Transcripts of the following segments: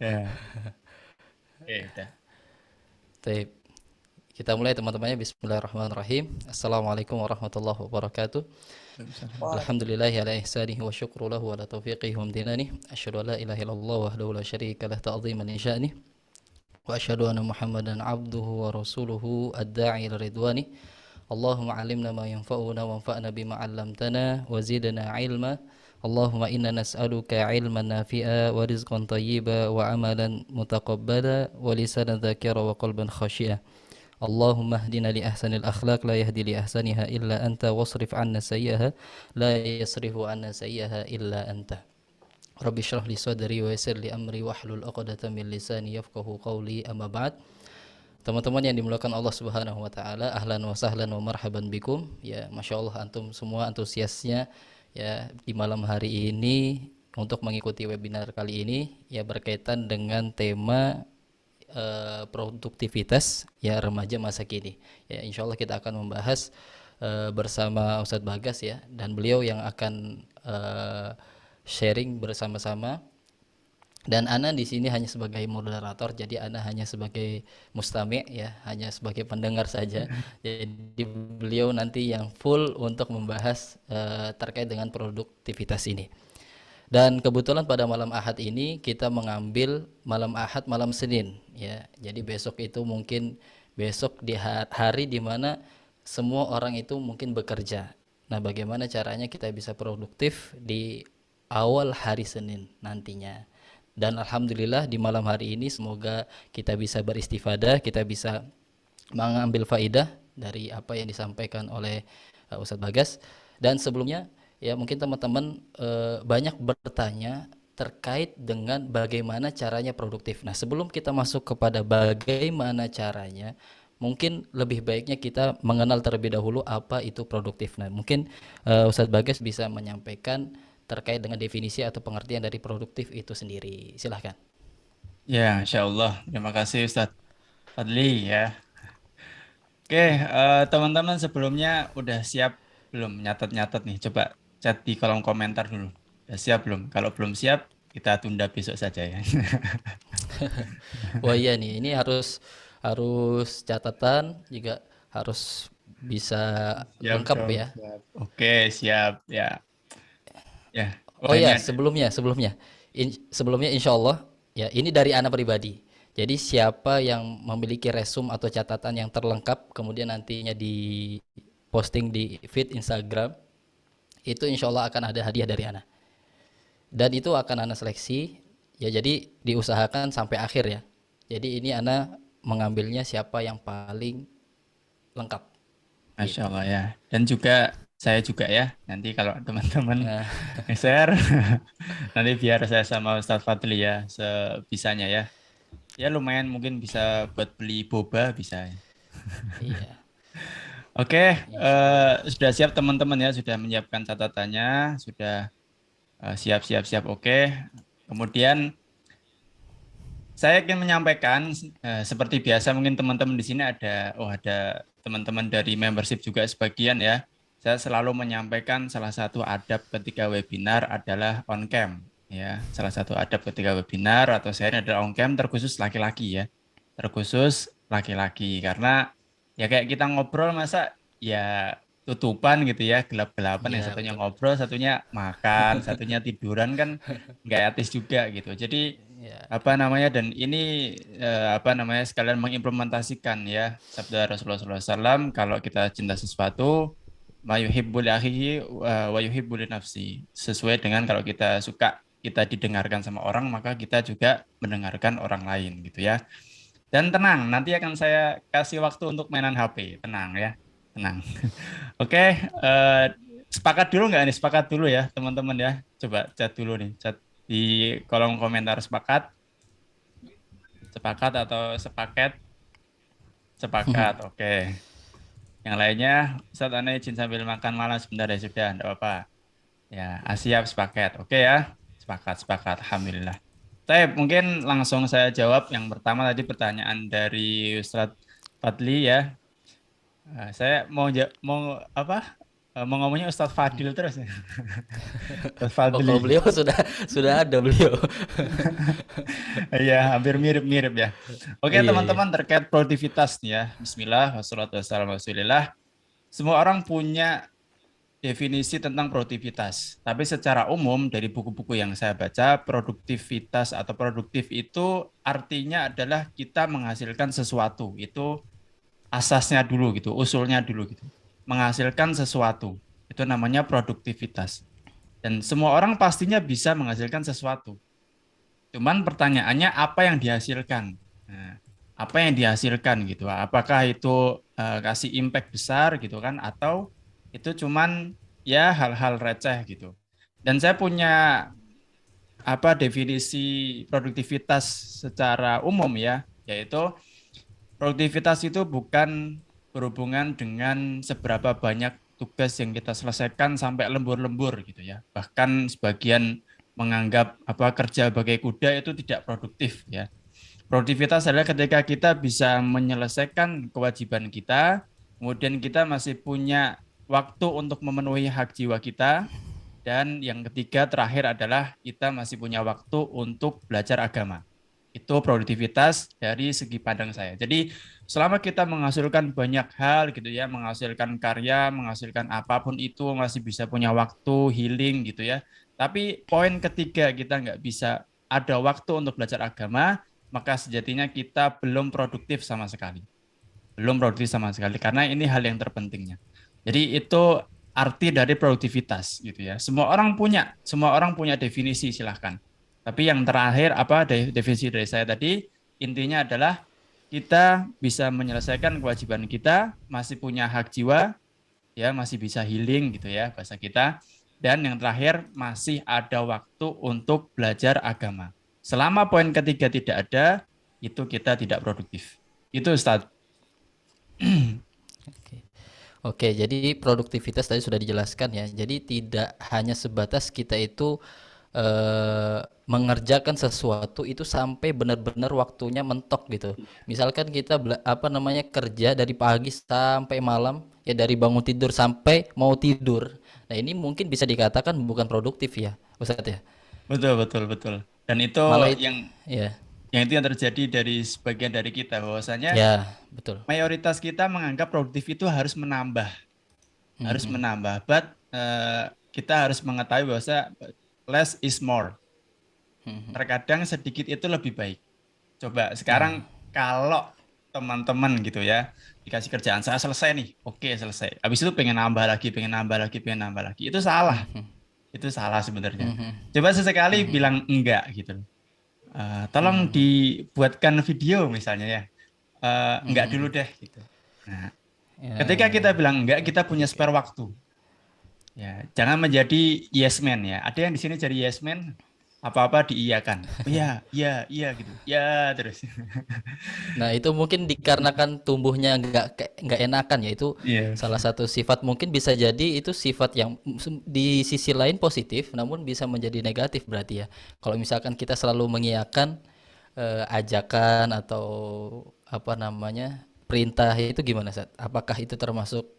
Ya. Oke, udah. Baik, kita mulai teman-temannya. Bismillahirrahmanirrahim. Assalamualaikum warahmatullahi wabarakatuh. Waalaikumsalam. Alhamdulillahi ala ihsanihi wa syukru lahu ala taufiqihi wa amtinani. Asyhadu an la ilaha illallah wahdahu la syarika lah ta'ziman li sya'ni. Wa asyhadu anna Muhammadan abduhu wa rasuluhu ad-da'i ila ridwani. Allahumma 'allimna ma yanfa'una wanfa'na bima 'allamtana wa zidna 'ilma. Allahumma inna nas'aluka 'ilman nafi'a wa rizqan thayyiba wa 'amalan mutaqabbala wa lisanan dzakira wa qalban khashi'a. Allahumma hdina li ahsanil akhlaq la yahdi li ahsaniha illa anta wasrif 'anna sayyi'aha la yasrifu 'anna sayyi'aha illa anta. Rabbi shrah li sadri wa yassir li amri wahlul 'uqdatam min lisani yafqahu qawli, amma ba'd. Teman-teman yang dimuliakan Allah Subhanahu wa taala, ahlan wa sahlan wa marhaban bikum. Ya, Masya Allah antum semua antusiasnya ya di malam hari ini untuk mengikuti webinar kali ini ya berkaitan dengan tema produktivitas ya remaja masa kini. Ya, insya Allah kita akan membahas bersama Ustadz Bagas ya, dan beliau yang akan sharing bersama-sama. Dan Ana di sini hanya sebagai moderator, jadi Ana hanya sebagai mustami ya, hanya sebagai pendengar saja. Jadi beliau nanti yang full untuk membahas terkait dengan produktivitas ini. Dan kebetulan pada malam Ahad ini kita mengambil malam Ahad malam Senin ya. Jadi besok itu mungkin besok di hari di mana semua orang itu mungkin bekerja. Nah, bagaimana caranya kita bisa produktif di awal hari Senin nantinya. Dan alhamdulillah di malam hari ini semoga kita bisa beristifadah, kita bisa mengambil faidah dari apa yang disampaikan oleh Ustadz Bagas. Dan sebelumnya ya mungkin teman-teman banyak bertanya terkait dengan bagaimana caranya produktif. Nah, sebelum kita masuk kepada bagaimana caranya, mungkin lebih baiknya kita mengenal terlebih dahulu apa itu produktif. Nah, mungkin Ustadz Bagas bisa menyampaikan terkait dengan definisi atau pengertian dari produktif itu sendiri. Silahkan. Ya, Insya Allah. Terima kasih Ustadz Fadli ya. Oke, teman-teman sebelumnya udah siap belum nyatet-nyatet nih? Coba chat di kolom komentar dulu. Udah siap belum? Kalau belum siap, kita tunda besok saja ya. Wah iya nih, ini harus harus catatan juga harus bisa Siap lengkap dong, ya. siap. Oke, siap ya. Ya. Oh Wah, ini ya, ada. sebelumnya insya Allah ya ini dari Ana pribadi. Jadi siapa yang memiliki resume atau catatan yang terlengkap kemudian nantinya di posting di feed Instagram, itu insya Allah akan ada hadiah dari Ana. Dan itu akan Ana seleksi ya, jadi diusahakan sampai akhir ya. Jadi ini Ana mengambilnya siapa yang paling lengkap Masya gitu. Allah ya. Dan juga saya juga ya. Nanti kalau teman-teman Nah, share, nanti biar saya sama Ustadz Fadli ya, sebisanya ya. Ya lumayan mungkin bisa buat beli boba bisa. iya, Oke, insya Allah. sudah siap teman-teman ya, sudah menyiapkan catatannya, sudah siap-siap-siap. Oke. Kemudian saya ingin menyampaikan seperti biasa mungkin teman-teman di sini ada teman-teman dari membership juga sebagian ya. Saya selalu menyampaikan salah satu adab ketika webinar adalah on cam ya. Salah satu adab ketika webinar atau sharing adalah on cam terkhusus laki-laki ya. Terkhusus laki-laki karena ya kayak kita ngobrol masa ya tutupan gitu ya, gelap-gelapan yang Iya satunya betul. ngobrol, satunya makan, satunya tiduran kan nggak etis juga gitu. Jadi Ya, apa namanya dan ini apa namanya sekalian mengimplementasikan ya sabda Rasulullah SAW kalau kita cinta sesuatu ma yuhibbu li akhihi wa yuhibbu li nafsi sesuai dengan kalau kita suka kita didengarkan sama orang maka kita juga mendengarkan orang lain gitu ya dan tenang nanti akan saya kasih waktu untuk mainan HP tenang ya tenang oke sepakat dulu nggak nih sepakat dulu ya teman-teman ya coba chat dulu nih chat di kolom komentar sepakat sepakat atau sepaket? Sepakat, oke. Yang lainnya, Ustaz Ane izin sambil makan malam sebentar ya sudah, enggak apa-apa. Ya, siap sepaket. Oke ya. Sepakat, sepakat. Alhamdulillah. Tapi mungkin langsung saya jawab yang pertama tadi pertanyaan dari Ustaz Fadli ya. Saya mau apa? Mau ngomongnya Ustadz Fadil terus ya. Ustadz Oh, kalau Fadli. beliau sudah ada beliau. Iya, hampir mirip-mirip ya. Oke, Iya, iya. teman-teman, terkait produktivitas nih ya. Bismillah, wassalatu wassalamu ala Rasulillah. Semua orang punya definisi tentang produktivitas. Tapi secara umum dari buku-buku yang saya baca, produktivitas atau produktif itu artinya adalah kita menghasilkan sesuatu. Itu asasnya dulu gitu, usulnya dulu gitu. Menghasilkan sesuatu. Itu namanya produktivitas. Dan semua orang pastinya bisa menghasilkan sesuatu. Cuman pertanyaannya apa yang dihasilkan? Nah, apa yang dihasilkan gitu? Apakah itu kasih impact besar gitu kan? Atau itu cuman ya hal-hal receh gitu? Dan saya punya apa definisi produktivitas secara umum ya, yaitu produktivitas itu bukan berhubungan dengan seberapa banyak tugas yang kita selesaikan sampai lembur-lembur gitu ya. Bahkan sebagian menganggap apa kerja bagai kuda itu tidak produktif ya. Produktivitas adalah ketika kita bisa menyelesaikan kewajiban kita, kemudian kita masih punya waktu untuk memenuhi hak jiwa kita, dan yang ketiga terakhir adalah kita masih punya waktu untuk belajar agama. Itu produktivitas dari segi pandang saya. Jadi selama kita menghasilkan banyak hal gitu ya, menghasilkan karya, menghasilkan apapun itu, masih bisa punya waktu healing gitu ya. Tapi poin ketiga kita nggak bisa ada waktu untuk belajar agama, maka sejatinya kita belum produktif sama sekali. Belum produktif sama sekali karena ini hal yang terpentingnya. Jadi itu arti dari produktivitas gitu ya. Semua orang punya definisi silahkan. Tapi yang terakhir apa definisi dari saya tadi intinya adalah kita bisa menyelesaikan kewajiban kita, masih punya hak jiwa, ya masih bisa healing gitu ya bahasa kita. Dan yang terakhir masih ada waktu untuk belajar agama. Selama poin ketiga tidak ada, itu kita tidak produktif. Itu Ustadz. Oke. Oke, jadi produktivitas tadi sudah dijelaskan ya. Jadi tidak hanya sebatas kita itu mengerjakan sesuatu itu sampai benar-benar waktunya mentok gitu. Misalkan kita apa namanya kerja dari pagi sampai malam, ya dari bangun tidur sampai mau tidur. Nah, ini mungkin bisa dikatakan bukan produktif ya, Ustadz ya. Betul, betul, betul. Dan itu Malah itu yang ya. yang itu yang terjadi dari sebagian dari kita bahwasanya Ya, betul. mayoritas kita menganggap produktif itu harus Mhm. menambah. But kita harus mengetahui bahwa less is more. Mhm. Terkadang sedikit itu lebih baik. Coba Nah, sekarang kalau teman-teman gitu ya dikasih kerjaan saya selesai nih, oke selesai. Habis itu pengen nambah lagi, pengen nambah lagi, pengen nambah lagi. mhm. Itu salah sebenarnya. Mhm. Coba sesekali Mhm. bilang enggak gitu. Tolong Mhm. dibuatkan video misalnya ya. Enggak dulu Mhm. deh gitu. Nah, ketika kita Ya, bilang enggak, kita oke, punya oke. spare waktu. Ya, jangan menjadi yes man ya. Ada yang di sini jadi yes man, apa-apa diiyakan. Oh, iya, iya, iya gitu. Ya terus. Nah, itu mungkin dikarenakan tumbuhnya nggak enakan ya, itu Iya, salah satu sifat, mungkin bisa jadi itu sifat yang di sisi lain positif namun bisa menjadi negatif berarti ya. Kalau misalkan kita selalu mengiyakan ajakan atau apa namanya, perintah itu gimana, Sat? Apakah itu termasuk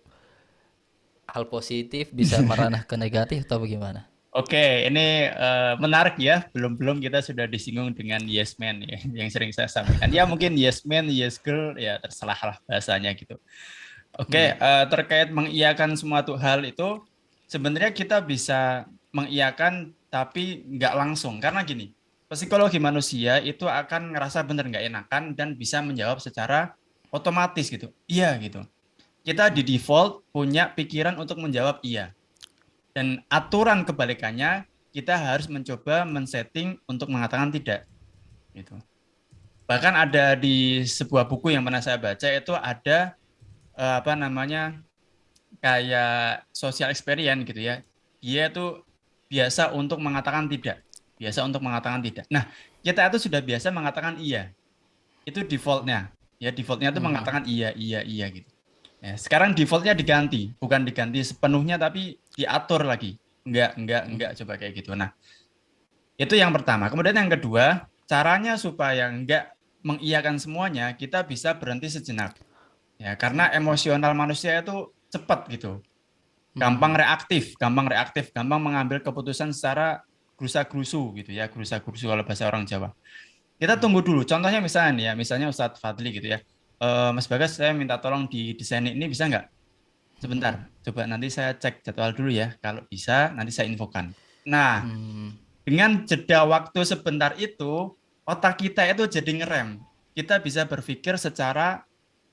hal positif bisa meranah ke negatif atau bagaimana? oke, ini menarik ya. Belum-belum kita sudah disinggung dengan yes man ya, yang sering saya sampaikan. Ya mungkin yes man, yes girl, ya terserah lah bahasanya gitu. Oke, Hmm. terkait mengiyakan suatu hal itu, sebenarnya kita bisa mengiyakan tapi nggak langsung. Karena gini, psikologi manusia itu akan ngerasa bener nggak enakan dan bisa menjawab secara otomatis gitu. Iya gitu. Kita di default punya pikiran untuk menjawab iya. Dan aturan kebalikannya, kita harus mencoba men-setting untuk mengatakan tidak. Gitu. Bahkan ada di sebuah buku yang pernah saya baca itu ada apa namanya kayak social experience gitu ya. Dia tuh biasa untuk mengatakan tidak. Biasa untuk mengatakan tidak. Nah, kita itu sudah biasa mengatakan iya. Itu defaultnya. Ya, defaultnya itu Mhm. mengatakan iya, iya, iya gitu. Ya, sekarang defaultnya diganti. Bukan diganti sepenuhnya, tapi diatur lagi. Enggak, coba kayak gitu. Nah, itu yang pertama. Kemudian yang kedua, caranya supaya enggak mengiyakan semuanya, kita bisa berhenti sejenak. Ya, karena emosional manusia itu cepat gitu. gampang reaktif, gampang mengambil keputusan secara gerusa-gerusu gitu ya, gerusa-gerusu kalau bahasa orang Jawa. Kita tunggu dulu. Contohnya misalnya nih ya, misalnya Ustadz Fadli gitu ya. Mas Bagas, saya minta tolong di desain ini bisa nggak? Sebentar, coba nanti saya cek jadwal dulu ya. Kalau bisa, nanti saya infokan. Nah, dengan jeda waktu sebentar itu, otak kita itu jadi ngerem. Kita bisa berpikir secara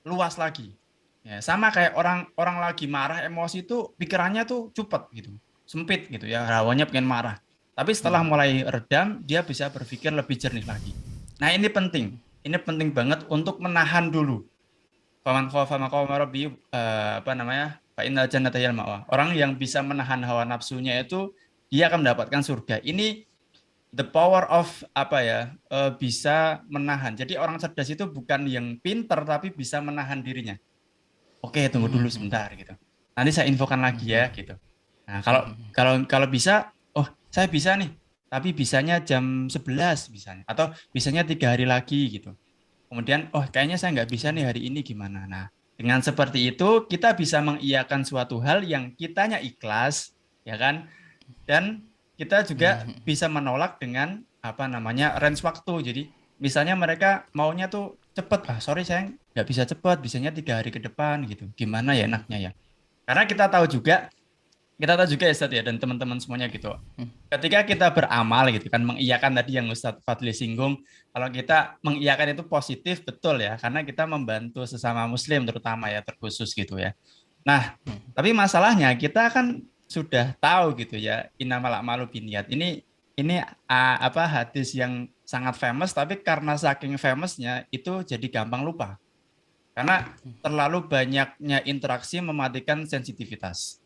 luas lagi. Ya, sama kayak orang orang lagi marah, emosi itu pikirannya tuh cepet gitu, sempit gitu ya, hawanya pengen marah. Tapi setelah mulai redam, dia bisa berpikir lebih jernih lagi. Nah, ini penting banget untuk menahan dulu. Faman khafa maqama rabbi apa namanya? Fa innal jannata hiyal ma'wa. Orang yang bisa menahan hawa nafsunya itu dia akan mendapatkan surga. Ini the power of apa ya? Bisa menahan. Jadi orang cerdas itu bukan yang pinter tapi bisa menahan dirinya. Oke, tunggu dulu sebentar gitu. Nanti saya infokan lagi ya gitu. Nah, kalau kalau kalau bisa, oh, saya bisa nih. Tapi bisanya jam 11 bisanya atau bisanya 3 hari lagi gitu. Kemudian, oh kayaknya saya nggak bisa nih hari ini gimana. Nah, dengan seperti itu kita bisa mengiyakan suatu hal yang kitanya ikhlas, ya kan? Dan kita juga bisa menolak dengan apa namanya range waktu. Jadi misalnya mereka maunya tuh cepet, sorry saya nggak bisa cepet, bisanya 3 hari ke depan gitu. Gimana ya enaknya ya? Karena kita tahu juga ya Ustadz ya dan teman-teman semuanya gitu. Ketika kita beramal gitu kan mengiyakan tadi yang Ustadz Fadli singgung, kalau kita mengiyakan itu positif betul ya, karena kita membantu sesama muslim terutama ya terkhusus gitu ya. Nah, tapi masalahnya kita kan sudah tahu gitu ya, innamal a'malu binniyat. Ini apa hadis yang sangat famous tapi karena saking famousnya itu jadi gampang lupa. Karena terlalu banyaknya interaksi mematikan sensitivitas.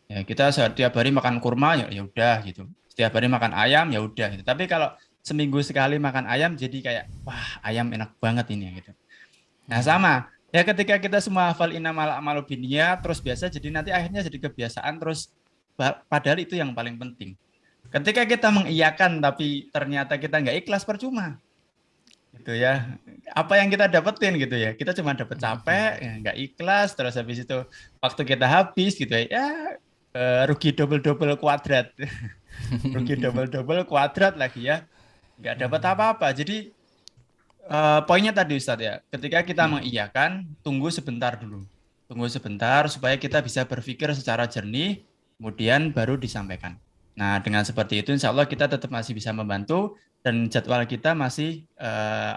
Ya, kita setiap hari makan kurma ya ya udah gitu. Setiap hari makan ayam ya udah gitu. Tapi kalau seminggu sekali makan ayam jadi kayak wah, ayam enak banget ini gitu. Nah, sama. Ya ketika kita semua hafal innamal a'malu binniyat terus biasa jadi nanti akhirnya jadi kebiasaan terus padahal itu yang paling penting. Ketika kita mengiyakan tapi ternyata kita nggak ikhlas percuma gitu ya. Apa yang kita dapetin gitu ya. Kita cuma dapet capek, ya, nggak ikhlas terus habis itu waktu kita habis gitu ya. Ya rugi double-double kuadrat. Rugi double-double kuadrat lagi ya. Nggak dapat apa-apa. Jadi poinnya tadi Ustadz ya, ketika kita mengiyakan, tunggu sebentar dulu. Tunggu sebentar supaya kita bisa berpikir secara jernih, kemudian baru disampaikan. Nah, dengan seperti itu insya Allah kita tetap masih bisa membantu dan jadwal kita masih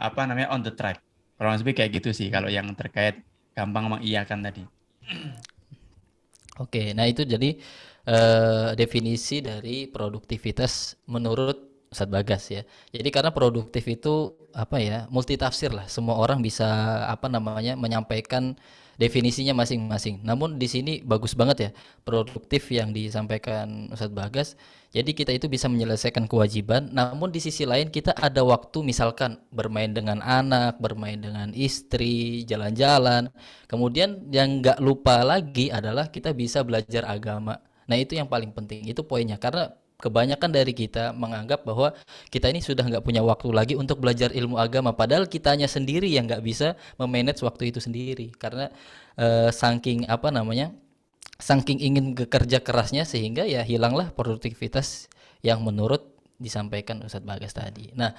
apa namanya on the track. Kurang lebih kayak gitu sih kalau yang terkait gampang mengiyakan tadi. Oke, nah itu jadi definisi dari produktivitas menurut Ustadz Bagas ya. Jadi karena produktif itu apa ya, multitafsir lah. Semua orang bisa apa namanya menyampaikan definisinya masing-masing. Namun di sini bagus banget ya produktif yang disampaikan Ustadz Bagas. Jadi kita itu bisa menyelesaikan kewajiban, namun di sisi lain kita ada waktu misalkan bermain dengan anak, bermain dengan istri, jalan-jalan. Kemudian yang nggak lupa lagi adalah kita bisa belajar agama. Nah itu yang paling penting, itu poinnya. Karena kebanyakan dari kita menganggap bahwa kita ini sudah nggak punya waktu lagi untuk belajar ilmu agama. Padahal kitanya sendiri yang nggak bisa memanage waktu itu sendiri. Karena saking apa namanya, saking ingin bekerja kerasnya sehingga ya hilanglah produktivitas yang menurut disampaikan Ustadz Bagas tadi. Nah,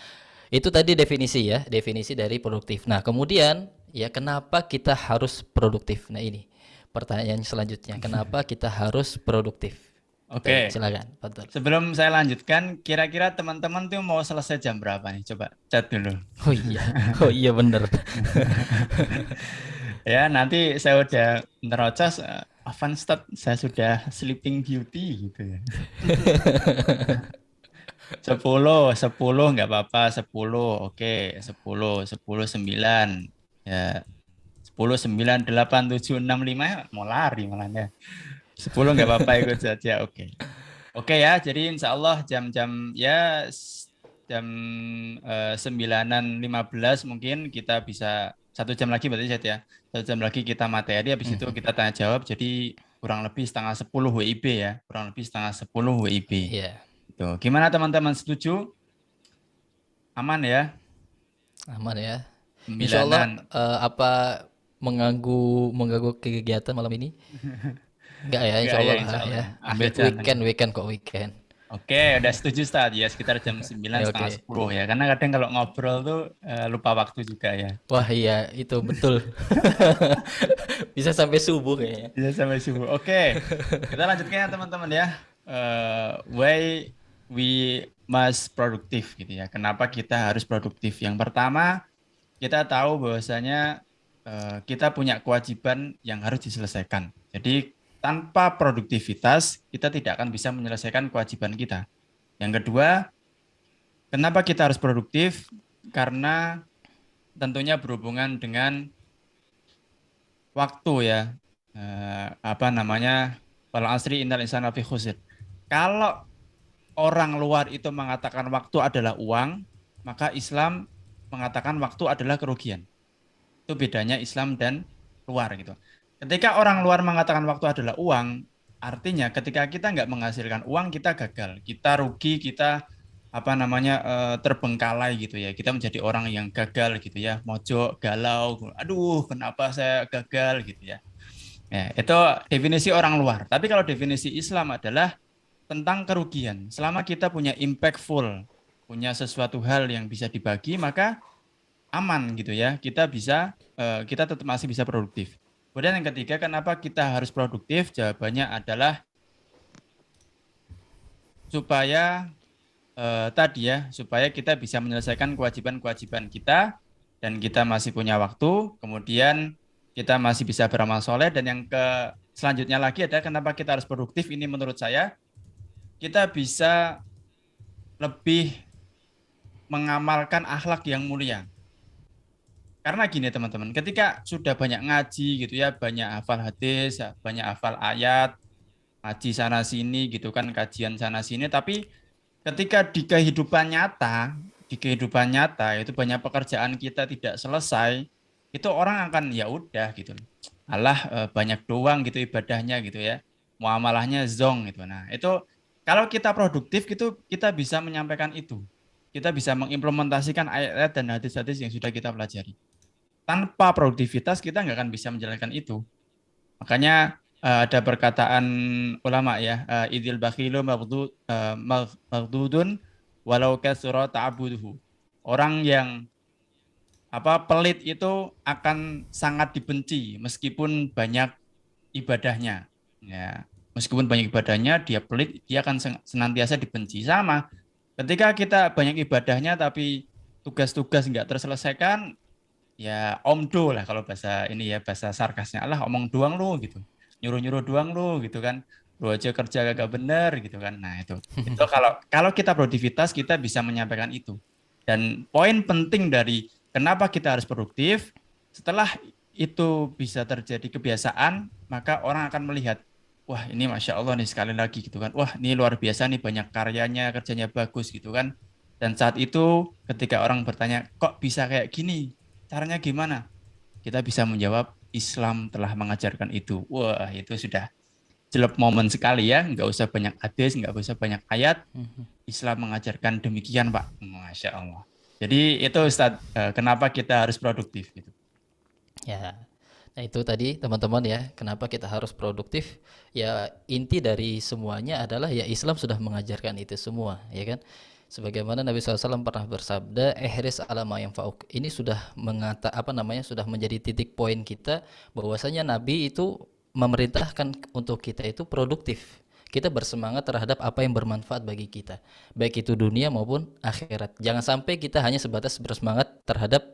itu tadi definisi ya, definisi dari produktif. Nah, kemudian ya kenapa kita harus produktif? Nah, ini pertanyaan selanjutnya. Kenapa kita harus produktif? Baik, Oke, silakan, Pak. sebelum saya lanjutkan, kira-kira teman-teman tuh mau selesai jam berapa nih? Coba chat dulu. Oh iya, oh iya bener. Ya, nanti saya udah nerocos Avanstad, saya sudah Sleeping Beauty gitu ya. 10 nggak apa-apa, 10 oke, 10 9 ya, 10 9 8 7 6 5 ya, mau lari malah ya. 10 nggak apa-apa ikut saja, oke. Oke ya, jadi insya Allah jam-jam ya jam 9:15 mungkin kita bisa 1 jam lagi berarti Zat, ya. 1 jam lagi kita materi, habis itu kita tanya jawab. Jadi kurang lebih setengah 10 WIB ya, kurang lebih setengah 10 WIB. Iya, Itu. Gimana teman-teman setuju? Aman ya? aman ya. Insya Allah Sembilanan. apa mengganggu mengganggu kegiatan malam ini? Enggak ya, Enggak insya ya Allah insya lah Allah ya. ya. Akhir jalan. Weekend kok weekend. Oke, udah setuju Ustaz ya sekitar jam 9 Ya, setengah oke. 10 ya. Karena kadang kalau ngobrol tuh lupa waktu juga ya. Wah iya, itu betul. Bisa sampai subuh kayaknya. Bisa sampai subuh. Oke, kita lanjutkan ya teman-teman ya. Why we must produktif gitu ya. Kenapa kita harus produktif? Yang pertama, kita tahu bahwasanya kita punya kewajiban yang harus diselesaikan. Jadi tanpa produktivitas kita tidak akan bisa menyelesaikan kewajiban kita. Yang kedua, kenapa kita harus produktif? Karena tentunya berhubungan dengan waktu ya. Apa namanya? Wal asri innal insana lafi khusr. Kalau orang luar itu mengatakan waktu adalah uang, maka Islam mengatakan waktu adalah kerugian. Itu bedanya Islam dan luar gitu. Ketika orang luar mengatakan waktu adalah uang, artinya ketika kita nggak menghasilkan uang, kita gagal, kita rugi, kita apa namanya terbengkalai gitu ya. Kita menjadi orang yang gagal gitu ya, mojok, galau, aduh kenapa saya gagal gitu ya. Ya, itu definisi orang luar. Tapi kalau definisi Islam adalah tentang kerugian. Selama kita punya impactful, punya sesuatu hal yang bisa dibagi, maka aman gitu ya. Kita tetap masih bisa produktif. Kemudian yang ketiga, kenapa kita harus produktif? Jawabannya adalah supaya tadi ya, supaya kita bisa menyelesaikan kewajiban-kewajiban kita dan kita masih punya waktu. Kemudian kita masih bisa beramal soleh dan yang selanjutnya lagi adalah kenapa kita harus produktif. Ini menurut saya kita bisa lebih mengamalkan akhlak yang mulia. Karena gini teman-teman, ketika sudah banyak ngaji gitu ya, banyak hafal hadis, banyak hafal ayat, ngaji sana sini gitu kan, kajian sana sini, tapi ketika di kehidupan nyata itu banyak pekerjaan kita tidak selesai, itu orang akan ya udah gitu. Allah banyak doang gitu ibadahnya gitu ya. Muamalahnya zong gitu. Nah, itu kalau kita produktif gitu kita bisa menyampaikan itu. Kita bisa mengimplementasikan ayat-ayat dan hadis-hadis yang sudah kita pelajari. Tanpa produktivitas kita nggak akan bisa menjalankan itu. Makanya ada perkataan ulama ya, idil bakhilu maghdudun walau kasura ta'buduhu. Orang yang pelit itu akan sangat dibenci meskipun banyak ibadahnya. Ya, meskipun banyak ibadahnya dia pelit, dia akan senantiasa dibenci. Sama, ketika kita banyak ibadahnya tapi tugas-tugas nggak terselesaikan, ya omdo lah kalau bahasa ini ya bahasa sarkasnya Allah omong doang lu gitu nyuruh-nyuruh doang lu gitu kan lu aja kerja gak bener gitu kan nah itu kalau kalau kita produktivitas kita bisa menyampaikan itu dan poin penting dari kenapa kita harus produktif setelah itu bisa terjadi kebiasaan maka orang akan melihat wah ini masya Allah nih sekali lagi gitu kan wah ini luar biasa nih banyak karyanya kerjanya bagus gitu kan dan saat itu ketika orang bertanya kok bisa kayak gini caranya gimana? Kita bisa menjawab Islam telah mengajarkan itu. Wah, itu sudah jelek momen sekali ya. Nggak usah banyak hadis, nggak usah banyak ayat. Islam mengajarkan demikian, Pak. Masya Allah. Jadi itu Ustadz, kenapa kita harus produktif gitu. Ya. Nah, itu tadi teman-teman ya, kenapa kita harus produktif? Ya, inti dari semuanya adalah ya Islam sudah mengajarkan itu semua, ya kan? Sebagaimana Nabi SAW pernah bersabda, "Ihris ala ma yanfa'uk." Ini sudah sudah menjadi titik poin kita bahwasanya Nabi itu memerintahkan untuk kita itu produktif. Kita bersemangat terhadap apa yang bermanfaat bagi kita, baik itu dunia maupun akhirat. Jangan sampai kita hanya sebatas bersemangat terhadap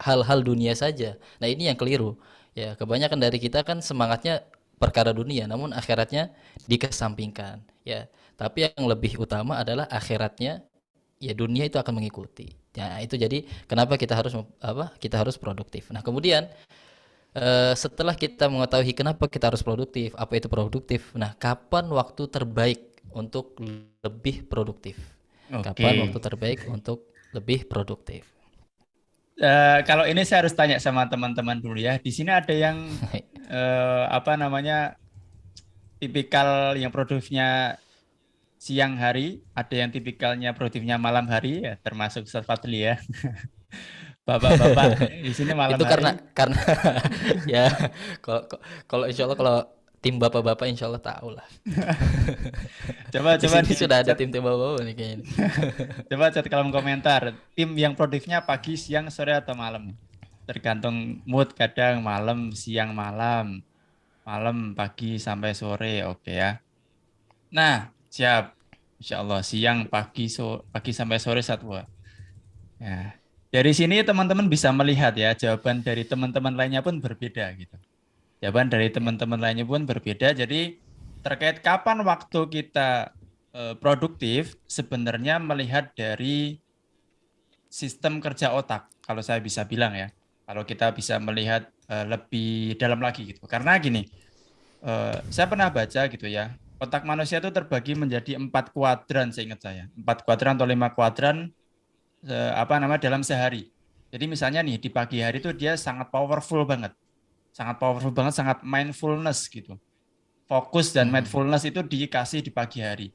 hal-hal dunia saja. Nah, ini yang keliru. Ya, kebanyakan dari kita kan semangatnya perkara dunia, namun akhiratnya dikesampingkan. Ya, tapi yang lebih utama adalah akhiratnya. Ya, dunia itu akan mengikuti. Ya, itu jadi kenapa kita harus Kita harus produktif. Nah, kemudian setelah kita mengetahui kenapa kita harus produktif, apa itu produktif. Nah, kapan waktu terbaik untuk lebih produktif? Oke. Kapan waktu terbaik untuk lebih produktif? Kalau ini saya harus tanya sama teman-teman dulu ya. Di sini ada yang apa namanya tipikal yang produktifnya siang hari, ada yang tipikalnya produktifnya malam hari ya, termasuk Ustaz Fadli ya. Bapak-bapak di sini malam Itu karena hari. karena ya kalau kalau insya Allah kalau tim bapak-bapak insya Allah tahu lah. Coba Di coba sini di sudah ada chat, tim-tim bapak-bapak nih kayaknya. coba chat kolom komentar. Tim yang produktifnya pagi, siang, sore atau malam? Tergantung mood, kadang malam, siang, malam, malam, pagi sampai sore. Oke ya. Nah, siap. Insya Allah siang, pagi, pagi sampai sore satu. Ya. Dari sini teman-teman bisa melihat ya, jawaban dari teman-teman lainnya pun berbeda gitu. Jawaban dari Ya. teman-teman lainnya pun berbeda. Jadi terkait kapan waktu kita produktif, sebenarnya melihat dari sistem kerja otak. Kalau saya bisa bilang ya, kalau kita bisa melihat lebih dalam lagi gitu. Karena gini, saya pernah baca gitu ya, otak manusia itu terbagi menjadi 4 kuadran, seingat saya, 4 kuadran atau 5 kuadran apa namanya dalam sehari. Jadi misalnya nih di pagi hari itu dia sangat powerful banget, sangat mindfulness gitu. Fokus dan Mhm. mindfulness itu dikasih di pagi hari.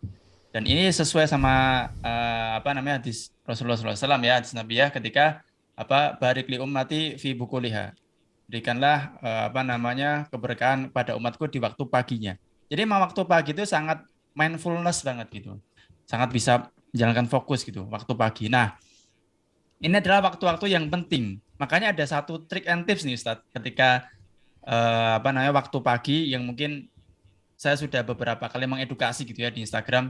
Dan ini sesuai sama apa namanya hadis Rasulullah SAW ya, hadis Nabi ya, ketika apa barik li ummati fi bukuliha. Berikanlah apa namanya keberkahan pada umatku di waktu paginya. Jadi memang waktu pagi itu sangat mindfulness banget gitu. Sangat bisa menjalankan fokus gitu waktu pagi. Nah, ini adalah waktu-waktu yang penting. Makanya ada satu trik and tips nih Ustadz, ketika apa namanya waktu pagi yang mungkin saya sudah beberapa kali mengedukasi gitu ya di Instagram,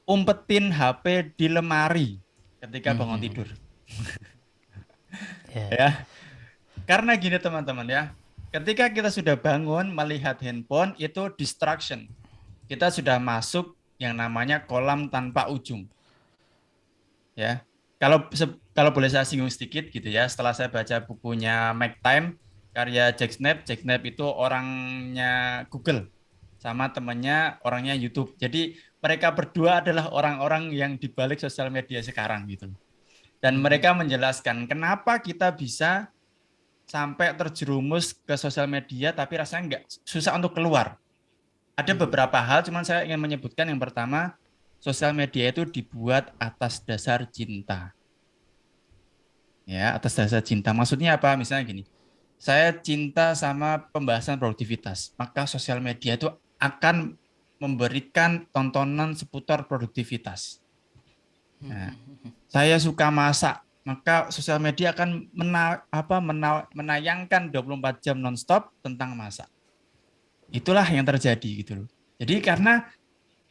umpetin HP di lemari ketika bangun Mhm. tidur. Ya. Ya, karena gini teman-teman ya, ketika kita sudah bangun melihat handphone itu distraction. Kita sudah masuk yang namanya kolam tanpa ujung. Ya, kalau boleh saya singgung sedikit gitu ya, setelah saya baca bukunya Make Time karya Jack Knapp itu orangnya Google sama temannya orangnya YouTube. Jadi mereka berdua adalah orang-orang yang dibalik sosial media sekarang gitu. Dan Mhm. mereka menjelaskan kenapa kita bisa sampai terjerumus ke sosial media tapi rasanya nggak susah untuk keluar. Ada Mhm. beberapa hal, cuman saya ingin menyebutkan yang pertama, sosial media itu dibuat atas dasar cinta. Ya, atas dasar cinta. Maksudnya apa? Misalnya gini, saya cinta sama pembahasan produktivitas, maka sosial media itu akan memberikan tontonan seputar produktivitas. Nah, saya suka masak, maka sosial media akan menayangkan 24 jam nonstop tentang masak. Itulah yang terjadi gitu loh. Jadi karena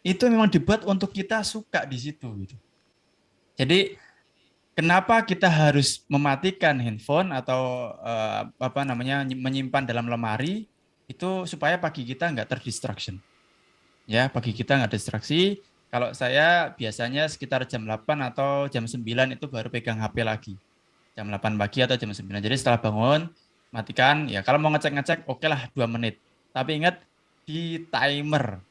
itu memang dibuat untuk kita suka di situ gitu. Jadi kenapa kita harus mematikan handphone atau apa namanya menyimpan dalam lemari itu supaya pagi kita nggak terdistraction. Ya, pagi kita nggak distraksi. Kalau saya biasanya sekitar jam 8 atau jam 9 itu baru pegang HP lagi. Jam 8 pagi atau jam 9. Jadi setelah bangun, matikan. Ya, kalau mau ngecek-ngecek, oke lah 2 menit. Tapi ingat di timer.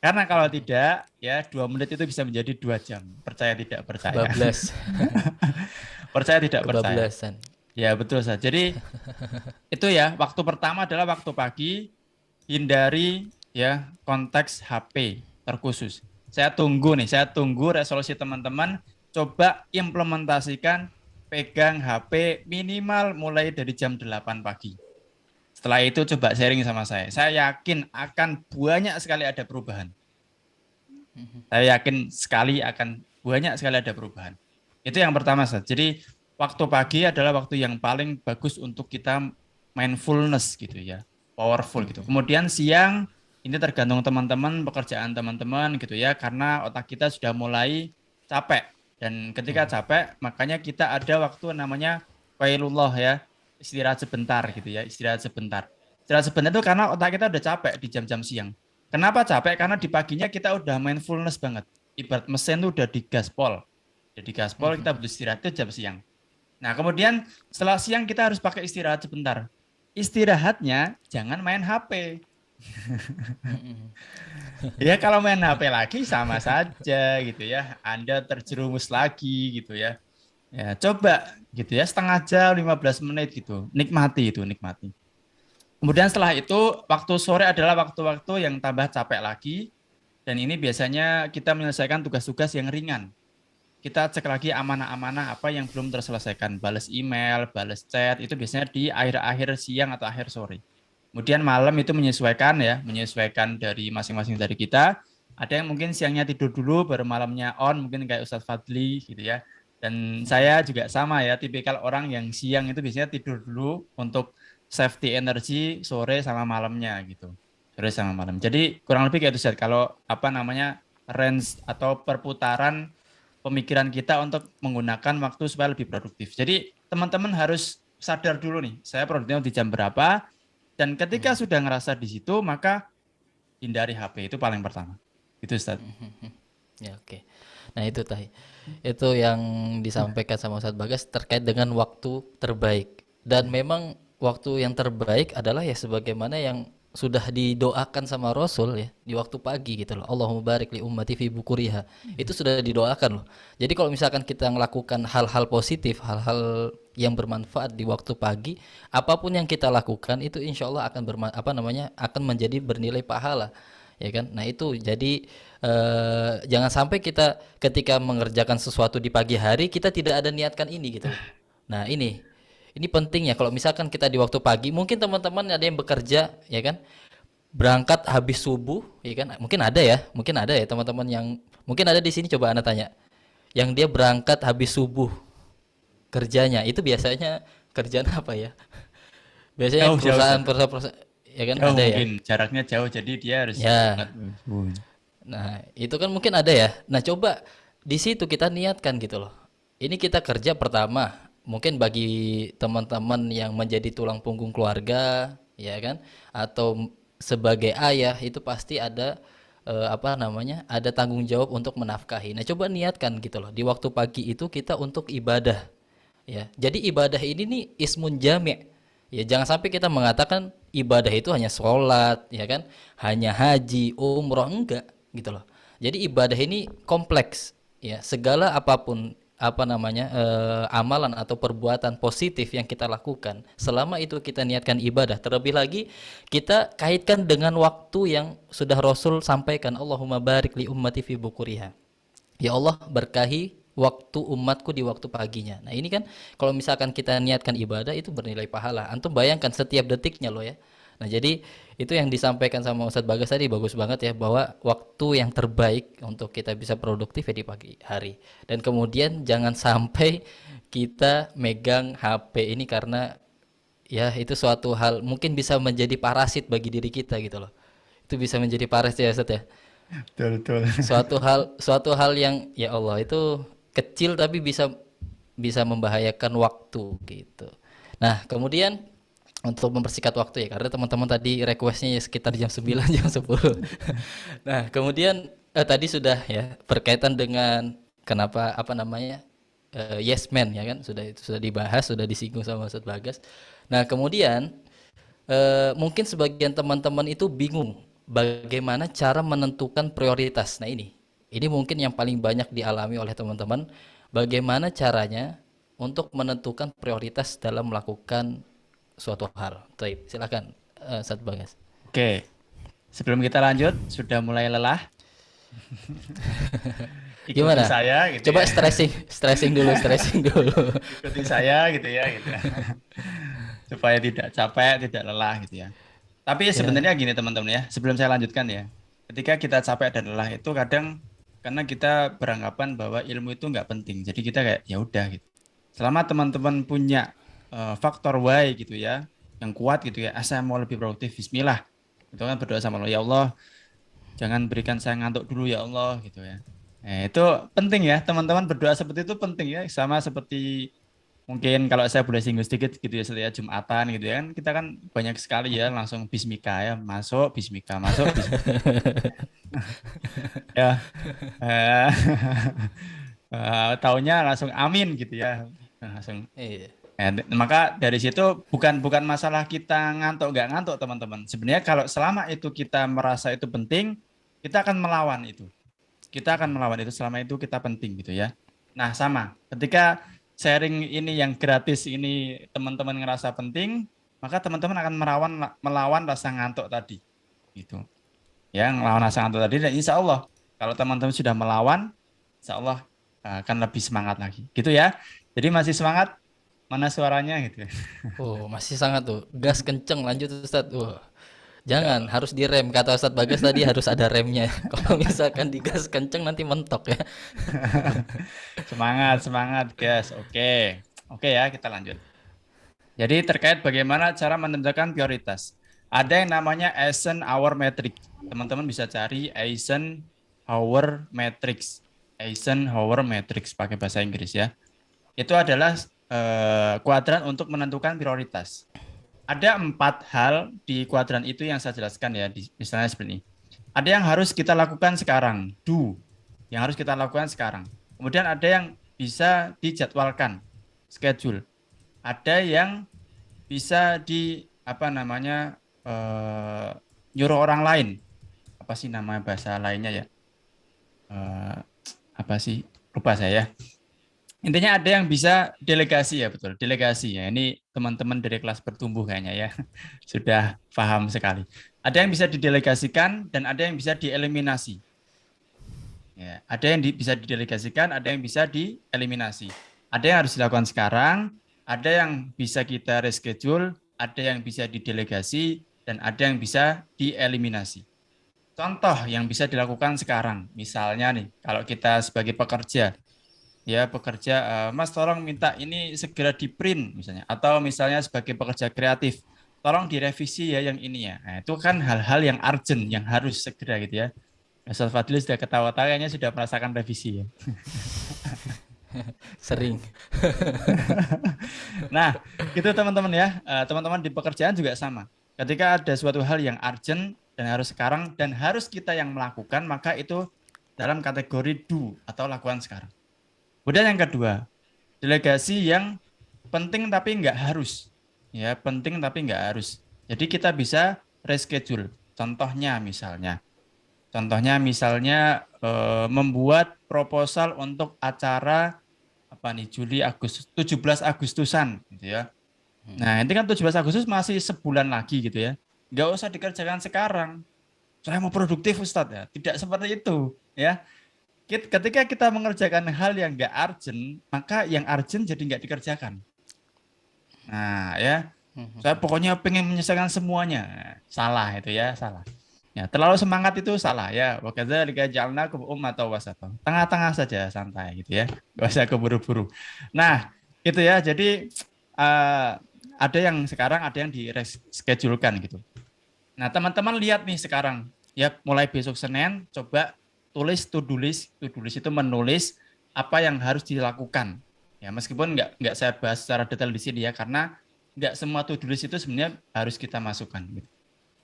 Karena kalau tidak, ya 2 menit itu bisa menjadi 2 jam. Percaya tidak percaya. Kebablas. Percaya tidak percaya. Kebablasan. Ya, betul saja. Jadi itu ya, waktu pertama adalah waktu pagi, hindari ya konteks HP terkhusus. Saya tunggu resolusi teman-teman, coba implementasikan pegang HP minimal mulai dari jam 8 pagi. Setelah itu coba sharing sama saya. Saya yakin akan banyak sekali ada perubahan. Saya yakin sekali akan banyak sekali ada perubahan. Itu yang pertama, Seth. Jadi waktu pagi adalah waktu yang paling bagus untuk kita mindfulness gitu ya, powerful gitu. Kemudian siang ini tergantung teman-teman, pekerjaan teman-teman gitu ya, karena otak kita sudah mulai capek. Dan ketika capek, makanya kita ada waktu namanya qailullah ya, istirahat sebentar gitu ya, istirahat sebentar. Istirahat sebentar itu karena otak kita udah capek di jam-jam siang. Kenapa capek? Karena di paginya kita udah mindfulness banget. Ibarat mesin tuh udah digaspol. Jadi gaspol kita butuh istirahat itu jam siang. Nah, kemudian setelah siang kita harus pakai istirahat sebentar. Istirahatnya jangan main HP. Ya kalau main HP lagi sama saja gitu ya. Anda terjerumus lagi gitu ya. Ya, coba gitu ya setengah jam 15 menit gitu. Nikmati itu, nikmati. Kemudian setelah itu waktu sore adalah waktu-waktu yang tambah capek lagi dan ini biasanya kita menyelesaikan tugas-tugas yang ringan. Kita cek lagi amanah-amanah apa yang belum terselesaikan. Balas email, balas chat, itu biasanya di akhir-akhir siang atau akhir sore. Kemudian malam itu menyesuaikan ya, menyesuaikan dari masing-masing dari kita. Ada yang mungkin siangnya tidur dulu, baru malamnya on, mungkin kayak Ustadz Fadli gitu ya. Dan saya juga sama ya, tipikal orang yang siang itu biasanya tidur dulu untuk safety energi sore sama malamnya gitu. Sore sama malam. Jadi kurang lebih kayak itu Ustadz. Kalau apa namanya range atau perputaran pemikiran kita untuk menggunakan waktu supaya lebih produktif. Jadi teman-teman harus sadar dulu nih, saya produktifnya di jam berapa, dan ketika sudah ngerasa di situ, maka hindari HP itu paling pertama. Itu Ustaz. Ya, oke. Nah, itu tadi. Itu yang disampaikan sama Ustadz Bagas terkait dengan waktu terbaik. Dan memang waktu yang terbaik adalah ya sebagaimana yang sudah didoakan sama Rasul ya di waktu pagi gitu loh. Allahumma barik li ummati fi bukuriha. Itu sudah didoakan loh. Jadi kalau misalkan kita melakukan hal-hal positif, hal-hal yang bermanfaat di waktu pagi, apapun yang kita lakukan itu insya Allah akan akan menjadi bernilai pahala, ya kan? Nah itu jadi jangan sampai kita ketika mengerjakan sesuatu di pagi hari kita tidak ada niatkan ini gitu. Nah ini penting ya kalau misalkan kita di waktu pagi, mungkin teman-teman ada yang bekerja ya kan, berangkat habis subuh ya kan, mungkin ada ya teman-teman yang mungkin ada di sini, coba anda tanya yang dia berangkat habis subuh kerjanya itu biasanya kerjaan apa ya? Biasanya Jauh, jauh Ustaz. perusahaan ya kan Jauh ada ya. mungkin, jaraknya jauh, jadi dia harus berangkat. Ya, nah, itu kan mungkin ada ya. Nah, coba di situ kita niatkan gitu loh. Ini kita kerja pertama, mungkin bagi teman-teman yang menjadi tulang punggung keluarga, ya kan? Atau sebagai ayah itu pasti ada ada tanggung jawab untuk menafkahi. Nah, coba niatkan gitu loh. Di waktu pagi itu kita untuk ibadah. Ya, jadi ibadah ini nih ismun jami'. Ya, jangan sampai kita mengatakan ibadah itu hanya sholat, ya kan? Hanya haji, umroh, enggak gitu loh. Jadi ibadah ini kompleks, ya. Segala apapun amalan atau perbuatan positif yang kita lakukan, selama itu kita niatkan ibadah, terlebih lagi kita kaitkan dengan waktu yang sudah Rasul sampaikan, Allahumma barik li ummati fi bukuriha. Ya Allah, berkahi waktu umatku di waktu paginya. Nah ini kan kalau misalkan kita niatkan ibadah itu bernilai pahala. Antum bayangkan setiap detiknya loh ya. Nah jadi itu yang disampaikan sama Ustadz Bagas tadi bagus banget ya, bahwa waktu yang terbaik untuk kita bisa produktif ya di pagi hari. Dan kemudian jangan sampai kita megang HP ini karena ya itu suatu hal mungkin bisa menjadi parasit bagi diri kita gitu loh. Itu bisa menjadi parasit ya Ustadz ya. Betul, betul. Suatu hal yang ya Allah itu kecil tapi bisa bisa membahayakan waktu gitu. Nah, kemudian untuk mempersingkat waktu ya karena teman-teman tadi requestnya ya sekitar jam 9 jam 10. Nah, kemudian tadi sudah ya berkaitan dengan kenapa yes man ya kan, sudah itu sudah dibahas, sudah disinggung sama Ustadz Bagas. Nah, kemudian mungkin sebagian teman-teman itu bingung bagaimana cara menentukan prioritas. Nah ini mungkin yang paling banyak dialami oleh teman-teman. Bagaimana caranya untuk menentukan prioritas dalam melakukan suatu hal. Baik, silakan Ustadz Bagas. Oke, sebelum kita lanjut, sudah mulai lelah, ikuti Gimana? saya gitu Coba ya. stressing dulu. Ikuti saya gitu ya, gitu. Supaya tidak capek, tidak lelah gitu ya. Tapi Ya. sebenarnya gini teman-teman ya, sebelum saya lanjutkan ya, ketika kita capek dan lelah itu kadang karena kita beranggapan bahwa ilmu itu nggak penting, jadi kita kayak ya udah gitu. Selama teman-teman punya faktor why gitu ya, yang kuat gitu ya, saya mau lebih produktif, Bismillah. Itu kan berdoa sama Allah, ya Allah, jangan berikan saya ngantuk dulu ya Allah gitu ya. Itu penting ya, teman-teman berdoa seperti itu penting ya, sama seperti mungkin kalau saya boleh singgung sedikit gitu ya setelah Jumatan gitu ya kan kita kan banyak sekali ya langsung bismika ya masuk bismika masuk bismika ya eh, taunya langsung amin gitu ya. Langsung Iya. maka dari situ bukan bukan masalah kita ngantuk nggak ngantuk teman-teman, sebenarnya kalau selama itu kita merasa itu penting kita akan melawan itu, kita akan melawan itu selama itu kita penting gitu ya. Nah, sama. Ketika sharing ini yang gratis ini teman-teman ngerasa penting, maka teman-teman akan melawan rasa ngantuk tadi. Gitu. Ya, melawan rasa ngantuk tadi dan insya Allah kalau teman-teman sudah melawan, insya Allah akan lebih semangat lagi. Gitu ya. Jadi masih semangat? Mana suaranya gitu. Oh, masih sangat tuh. Gas kenceng lanjut Ustadz. Wah. Jangan, harus direm. Kata Ustadz Bagas tadi harus ada remnya. Kalau misalkan digas kenceng nanti mentok ya. Semangat, semangat, guys. Oke. Oke ya, kita lanjut. Jadi terkait bagaimana cara menentukan prioritas. Ada yang namanya Eisenhower Matrix. Teman-teman bisa cari Eisenhower Matrix. Eisenhower Matrix pakai bahasa Inggris ya. Itu adalah kuadran untuk menentukan prioritas. Ada 4 hal di kuadran itu yang saya jelaskan ya, misalnya seperti ini. Ada yang harus kita lakukan sekarang, do, yang harus kita lakukan sekarang. Kemudian ada yang bisa dijadwalkan, schedule. Ada yang bisa di apa namanya nyuruh orang lain. Apa sih nama bahasa lainnya ya? Eh, apa sih? Lupa saya. Intinya ada yang bisa delegasi ya, betul. Delegasi ya. Ini teman-teman dari kelas bertumbuh kayaknya ya. Sudah paham sekali. Ada yang bisa didelegasikan dan ada yang bisa dieliminasi. Ya, ada yang bisa didelegasikan, ada yang bisa dieliminasi. Ada yang harus dilakukan sekarang, ada yang bisa kita reschedule, ada yang bisa didelegasi, dan ada yang bisa dieliminasi. Contoh yang bisa dilakukan sekarang, misalnya nih, kalau kita sebagai pekerja, ya pekerja, Mas tolong minta ini segera di print misalnya, atau misalnya sebagai pekerja kreatif, tolong direvisi ya yang ini ya. Nah, itu kan hal-hal yang urgent, yang harus segera gitu ya. Ustaz Fadli sudah ketawa-tawa, kayaknya sudah merasakan revisi ya. Sering. Nah, gitu teman-teman ya. Teman-teman di pekerjaan juga sama. Ketika ada suatu hal yang urgent dan harus sekarang dan harus kita yang melakukan, maka itu dalam kategori do atau lakukan sekarang. Kemudian yang kedua, delegasi yang penting tapi nggak harus. Ya, penting tapi nggak harus. Jadi kita bisa reschedule. Contohnya misalnya membuat proposal untuk acara apa nih Juli Agustus 17 Agustusan gitu ya. Nah, ini kan 17 Agustus masih sebulan lagi gitu ya. Nggak usah dikerjakan sekarang. Saya mau produktif Ustadz ya. Tidak seperti itu ya. Ketika kita mengerjakan hal yang nggak urgent, maka yang urgent jadi nggak dikerjakan. Nah ya, saya pokoknya pengen menyelesaikan semuanya. Salah itu ya, salah. Ya, terlalu semangat itu salah ya. Wa kadzalika ja'alnakum ummatan wasata. Tengah-tengah saja santai gitu ya. Gak usah keburu-buru. Nah, itu ya. Jadi eh, ada yang sekarang ada yang di-reschedule-kan gitu. Nah, teman-teman lihat nih sekarang ya mulai besok Senin coba tulis to-do list. To-do list itu menulis apa yang harus dilakukan. Ya, meskipun nggak saya bahas secara detail di sini ya karena nggak semua to-do list itu sebenarnya harus kita masukkan gitu.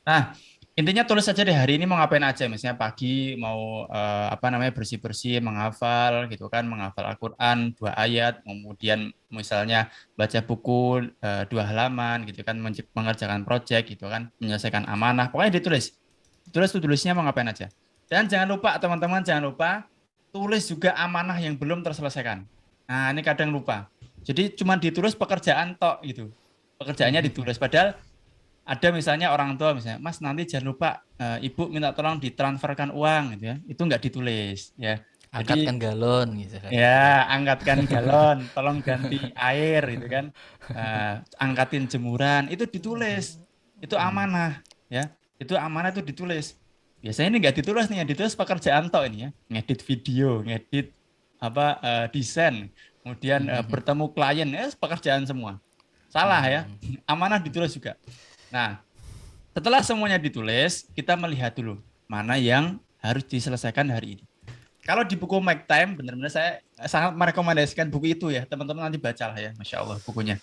Nah, intinya tulis saja deh hari ini mau ngapain aja. Misalnya pagi mau apa namanya bersih-bersih, menghafal gitu kan, menghafal Al-Qur'an 2 ayat, kemudian misalnya baca buku 2 halaman gitu kan, mengerjakan project gitu kan, menyelesaikan amanah. Pokoknya ditulis. Tulis tulisnya mau ngapain aja. Dan jangan lupa teman-teman, jangan lupa tulis juga amanah yang belum terselesaikan. Nah, ini kadang lupa. Jadi cuma ditulis pekerjaan tok gitu. Pekerjaannya ditulis padahal ada misalnya orang tua misalnya, Mas nanti jangan lupa Ibu minta tolong ditransferkan uang gitu ya. Itu nggak ditulis ya. Jadi Angkatkan galon gitu kan. ya angkatkan galon, tolong ganti air gitu kan. Angkatin jemuran, itu ditulis. Itu amanah ya. Itu amanah itu ditulis. Biasanya ini nggak ditulis nih, yang ditulis pekerjaan tok ini ya. Ngedit video, ngedit apa desain, kemudian bertemu klien, ya pekerjaan semua. Salah ya. Amanah ditulis juga. Nah, setelah semuanya ditulis, kita melihat dulu mana yang harus diselesaikan hari ini. Kalau di buku Make Time, benar-benar saya sangat merekomendasikan buku itu ya. Teman-teman nanti bacalah ya, Masya Allah bukunya.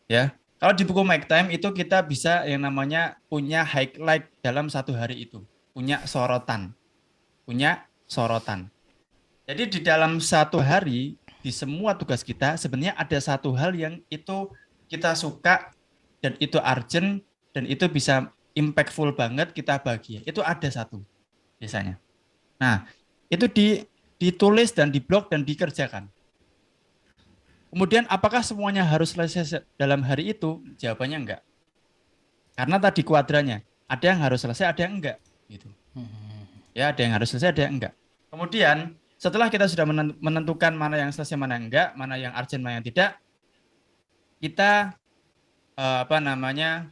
Ya, kalau di buku Make Time itu kita bisa yang namanya punya highlight dalam satu hari itu. Punya sorotan. Jadi di dalam satu hari, di semua tugas kita, sebenarnya ada satu hal yang itu kita suka dan itu urgent dan itu bisa impactful banget kita bahagia. Itu ada satu biasanya. Nah, itu ditulis dan diblok dan dikerjakan. Kemudian apakah semuanya harus selesai dalam hari itu? Jawabannya enggak. Karena tadi kuadrannya, ada yang harus selesai, ada yang enggak gitu. Ya, ada yang harus selesai, ada yang enggak. Kemudian setelah kita sudah menentukan mana yang selesai, mana yang enggak, mana yang urgent, mana yang tidak, kita apa namanya,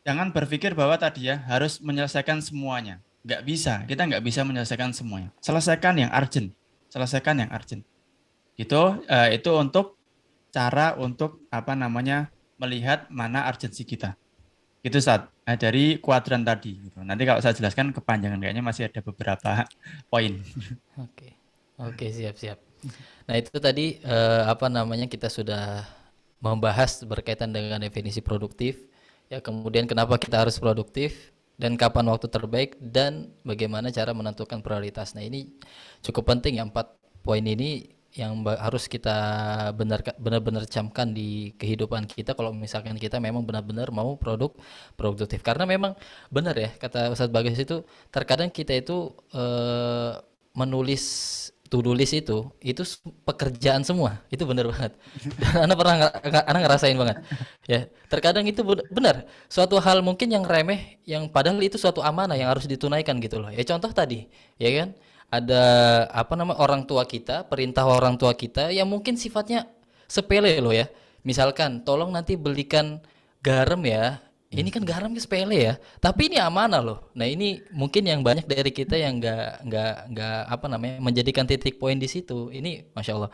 jangan berpikir bahwa tadi ya harus menyelesaikan semuanya. Nggak bisa, kita nggak bisa menyelesaikan semuanya. Selesaikan yang urgent, selesaikan yang urgent. Gitu, itu untuk cara untuk apa namanya melihat mana urgensi kita. Itu saat dari kuadran tadi. Gitu. Nanti kalau saya jelaskan kepanjangan kayaknya masih ada beberapa poin. Oke. Oke, siap-siap. Nah, itu tadi apa namanya kita sudah membahas berkaitan dengan definisi produktif, ya kemudian kenapa kita harus produktif dan kapan waktu terbaik dan bagaimana cara menentukan prioritas. Nah, ini cukup penting ya, 4 poin ini yang harus kita benar-benar camkan di kehidupan kita kalau misalkan kita memang benar-benar mau produktif. Karena memang benar ya kata Ustadz Bagas itu, terkadang kita itu menulis to-do list itu pekerjaan semua. Itu benar banget. Dan Anda pernah Anda ngerasain banget. Ya, terkadang itu benar. Suatu hal mungkin yang remeh yang padahal itu suatu amanah yang harus ditunaikan gitu loh. Ya contoh tadi, ya kan? Ada apa nama orang tua kita, perintah orang tua kita yang mungkin sifatnya sepele loh ya. Misalkan, tolong nanti belikan garam ya. Ini kan garam sepele ya, tapi ini amanah loh. Nah ini mungkin yang banyak dari kita yang nggak apa namanya menjadikan titik poin di situ. Ini masya Allah,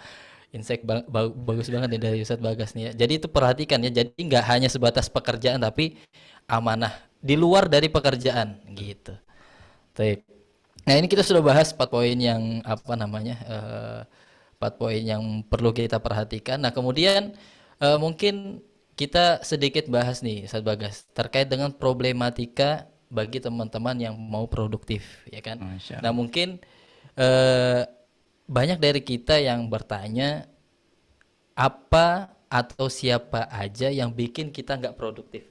insight bagus banget nih dari Ustadz Bagas nih ya. Jadi itu perhatikan ya. Jadi nggak hanya sebatas pekerjaan tapi amanah di luar dari pekerjaan gitu. Baik. Nah ini kita sudah bahas 4 poin yang apa namanya 4 poin yang perlu kita perhatikan. Nah kemudian mungkin kita sedikit bahas nih Ustadz Bagas terkait dengan problematika bagi teman-teman yang mau produktif, ya kan? Masya Nah Allah. mungkin eh, banyak dari kita yang bertanya apa atau siapa aja yang bikin kita nggak produktif.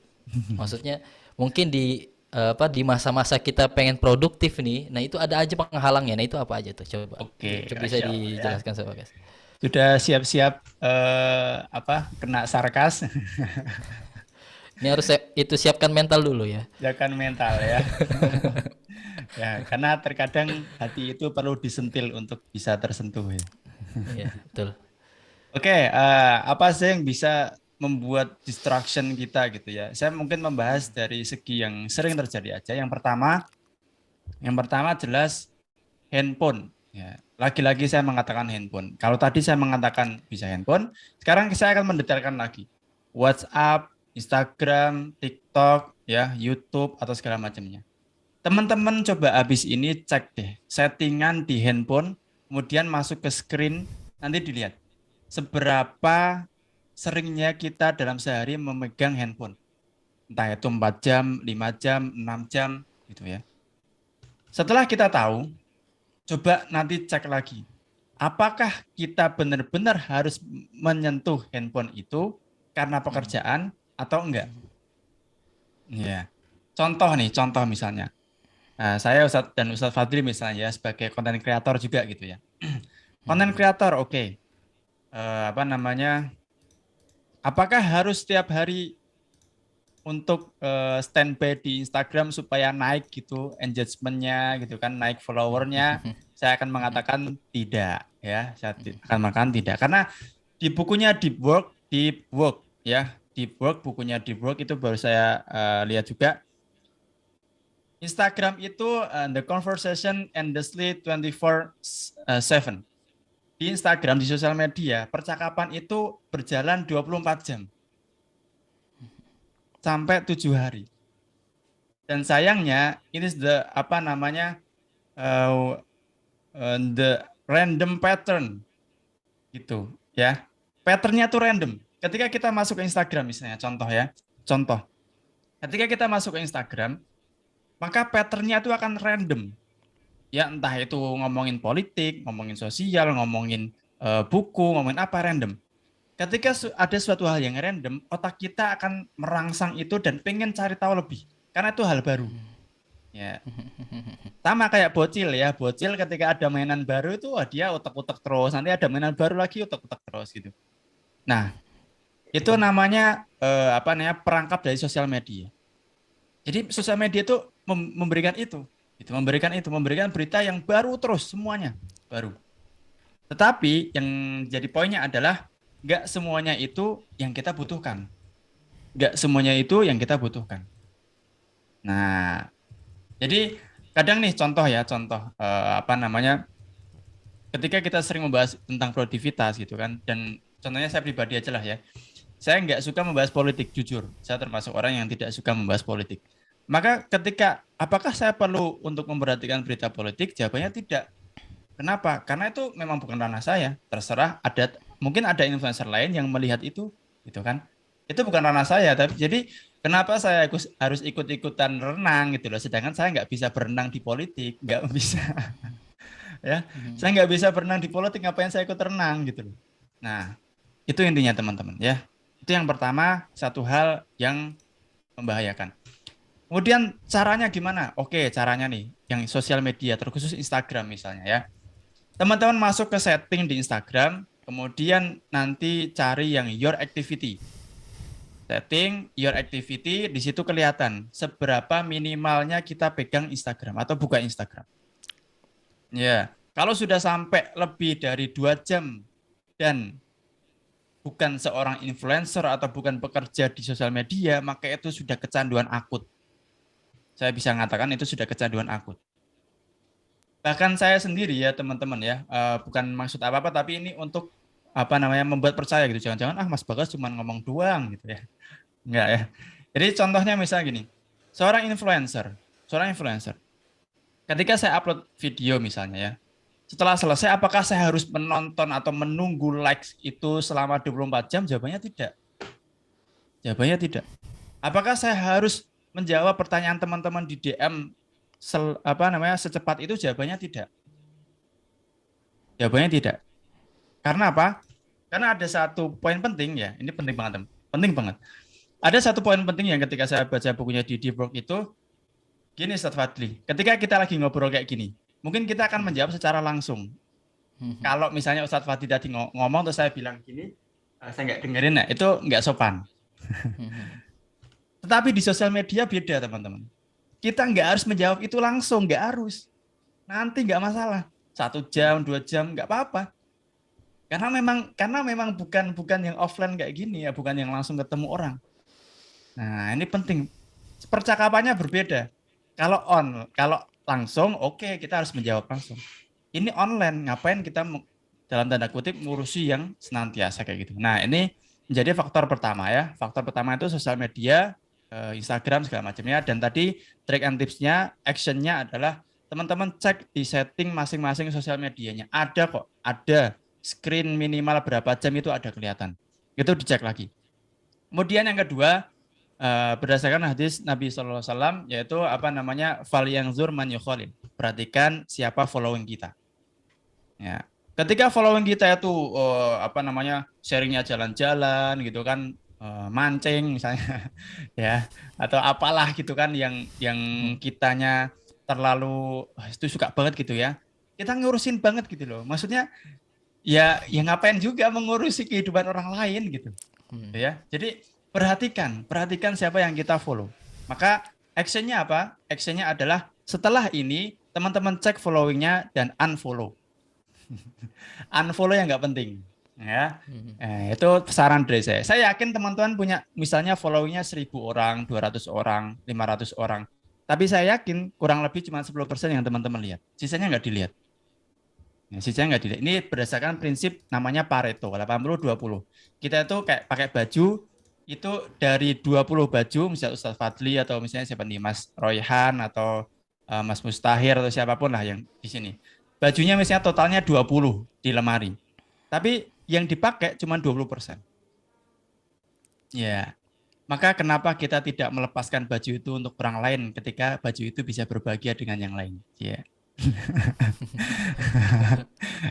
Maksudnya mungkin di apa di masa-masa kita pengen produktif nih, nah itu ada aja penghalangnya. Nah itu apa aja tuh? Coba, Oke, coba bisa Masya Allah ya. dijelaskan Sobat Bagas. Sudah siap-siap apa kena sarkas? Ini harus itu siapkan mental dulu ya. Jaga mental ya. Ya, karena terkadang hati itu perlu disentil untuk bisa tersentuh ya. Iya, betul. Oke, apa sih yang bisa membuat distraction kita gitu ya? Saya mungkin membahas dari segi yang sering terjadi aja. Yang pertama jelas handphone. Ya, lagi-lagi saya mengatakan handphone. Kalau tadi saya mengatakan bisa handphone, sekarang saya akan mendetailkan lagi. WhatsApp, Instagram, TikTok, ya, YouTube atau segala macamnya. Teman-teman coba habis ini cek deh settingan di handphone, kemudian masuk ke screen, nanti dilihat seberapa seringnya kita dalam sehari memegang handphone. Entah itu 4 jam, 5 jam, 6 jam, gitu ya. Setelah kita tahu, coba nanti cek lagi. Apakah kita benar-benar harus menyentuh handphone itu karena pekerjaan atau enggak? Ya. Contoh misalnya. Nah, saya Ustadz dan Ustadz Fadli misalnya ya, sebagai konten kreator juga gitu ya. Konten kreator, oke. Apa namanya? Apakah harus setiap hari untuk standby di Instagram supaya naik gitu engagementnya gitu kan, naik followernya? Saya akan mengatakan tidak ya. Saya akan mengatakan tidak karena di bukunya Deep Work ya, Deep Work bukunya Deep Work itu baru saya lihat juga. Instagram itu the conversation endlessly 24/7. Di Instagram, di sosial media, percakapan itu berjalan 24 jam sampai 7 hari. Dan sayangnya ini the apa namanya uh, the random pattern gitu ya. Patternnya tuh random. Ketika kita masuk ke Instagram misalnya contoh ya. Contoh. Ketika kita masuk ke Instagram, maka patternnya itu akan random. Ya entah itu ngomongin politik, ngomongin sosial, ngomongin buku, ngomongin apa random. Ketika ada suatu hal yang random, otak kita akan merangsang itu dan pengen cari tahu lebih, karena itu hal baru. Ya, sama kayak bocil ya, bocil ketika ada mainan baru itu wah, dia utek-utek terus, nanti ada mainan baru lagi utek-utek terus gitu. Nah, itu namanya apa namanya perangkap dari sosial media. Jadi sosial media itu memberikan memberikan berita yang baru terus semuanya baru. Tetapi yang jadi poinnya adalah nggak semuanya itu yang kita butuhkan. Nggak semuanya itu yang kita butuhkan. Nah, jadi kadang nih contoh ya, contoh apa namanya, ketika kita sering membahas tentang produktivitas gitu kan, dan contohnya saya pribadi aja lah ya, saya nggak suka membahas politik, jujur. Saya termasuk orang yang tidak suka membahas politik. Maka ketika, apakah saya perlu untuk memperhatikan berita politik? Jawabannya tidak. Kenapa? Karena itu memang bukan ranah saya. Terserah, mungkin ada influencer lain yang melihat itu, gitu kan? Itu bukan ranah saya. Tapi jadi kenapa saya harus ikut-ikutan renang gitu loh? Sedangkan saya nggak bisa berenang di politik, nggak bisa ya. Saya nggak bisa berenang di politik, ngapain saya ikut renang gitu loh? Nah, itu intinya teman-teman ya. Itu yang pertama, satu hal yang membahayakan. Kemudian caranya gimana? Oke, caranya nih, yang sosial media, terkhusus Instagram misalnya ya. Teman-teman masuk ke setting di Instagram, kemudian nanti cari yang your activity. Setting your activity, di situ kelihatan seberapa minimalnya kita pegang Instagram atau buka Instagram. Ya, kalau sudah sampai lebih dari 2 jam dan bukan seorang influencer atau bukan bekerja di sosial media, maka itu sudah kecanduan akut. Saya bisa mengatakan itu sudah kecanduan akut. Bahkan saya sendiri ya teman-teman ya, bukan maksud apa-apa, tapi ini untuk apa namanya, membuat percaya gitu. Jangan-jangan Mas Bagas cuma ngomong doang gitu ya. Enggak ya. Jadi contohnya misalnya gini, seorang influencer, ketika saya upload video misalnya ya, setelah selesai apakah saya harus menonton atau menunggu likes itu selama 24 jam? Jawabannya tidak. Jawabannya tidak. Apakah saya harus menjawab pertanyaan teman-teman di DM apa namanya secepat itu? Jawabannya tidak. Jawabannya tidak. Karena apa? Karena ada satu poin penting ya. Ini penting banget, teman. Penting banget. Ada satu poin penting yang ketika saya baca bukunya di Brock itu, gini Ustadz Fadli, ketika kita lagi ngobrol kayak gini, mungkin kita akan menjawab secara langsung. Kalau misalnya Ustadz Fadli tadi ngomong terus saya bilang gini, saya nggak dengerin, nah itu nggak sopan. Tetapi di sosial media beda teman-teman. Kita nggak harus menjawab itu langsung, nggak harus. Nanti nggak masalah. 1 jam, 2 jam nggak apa-apa. Karena memang bukan yang offline kayak gini ya, bukan yang langsung ketemu orang. Nah ini penting. Percakapannya berbeda. Kalau langsung, oke, kita harus menjawab langsung. Ini online, ngapain kita dalam tanda kutip ngurusi yang senantiasa kayak gitu. Nah ini menjadi faktor pertama ya. Faktor pertama itu sosial media, Instagram segala macamnya. Dan tadi trik and tipsnya, actionnya adalah teman-teman cek di setting masing-masing sosial medianya. Ada kok, ada screen minimal berapa jam itu ada kelihatan. Itu dicek lagi. Kemudian yang kedua, berdasarkan hadis Nabi SAW, yaitu apa namanya, fal yang zur man yukhalil. Perhatikan siapa following kita. Ya. Ketika following kita itu apa namanya, sharingnya jalan-jalan gitu kan, mancing misalnya, ya, atau apalah gitu kan, yang kitanya terlalu itu suka banget gitu ya. Kita ngurusin banget gitu loh. Maksudnya ya ngapain juga mengurusi kehidupan orang lain gitu. Ya. Jadi perhatikan siapa yang kita follow. Maka actionnya apa? Actionnya adalah setelah ini teman-teman cek followingnya dan unfollow. Unfollow yang nggak penting. Ya, itu saran dari saya. Saya yakin teman-teman punya misalnya followingnya 1.000 orang, 200 orang, 500 orang. Tapi saya yakin kurang lebih cuma 10% yang teman-teman lihat. Sisanya nggak dilihat. Ya, sisanya nggak dilihat. Ini berdasarkan prinsip namanya Pareto, 80-20. Kita itu kayak pakai baju, itu dari 20 baju, misalnya Ustadz Fadli atau misalnya siapa nih, Mas Royhan atau Mas Mustahir atau siapapun lah yang di sini. Bajunya misalnya totalnya 20 di lemari. Tapi yang dipakai cuma 20%. Ya, maka kenapa kita tidak melepaskan baju itu untuk orang lain ketika baju itu bisa berbahagia dengan yang lain? Ya.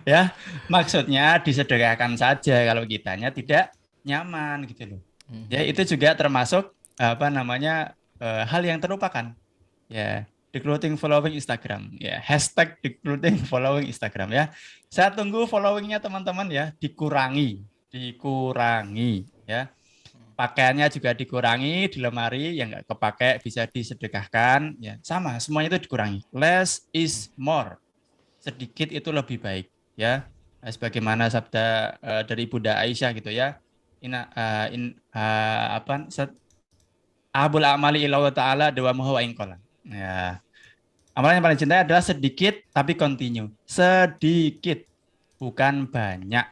Ya, maksudnya disedekahkan saja kalau kitanya tidak nyaman gitu loh. Ya, itu juga termasuk apa namanya, hal yang terlupakan. Ya, decluttering following Instagram. Ya, hashtag decluttering following Instagram ya. Saya tunggu followingnya teman-teman ya, dikurangi ya. Pakaiannya juga dikurangi di lemari, yang nggak kepake bisa disedekahkan ya. Sama, semuanya itu dikurangi. Less is more. Sedikit itu lebih baik ya. Sebagaimana sabda dari Bunda Aisyah gitu ya. Apa abul amali ilallah ta'ala dawamuhu wa inqala. Ya, amalan yang paling cintai adalah sedikit tapi continue. Sedikit, bukan banyak.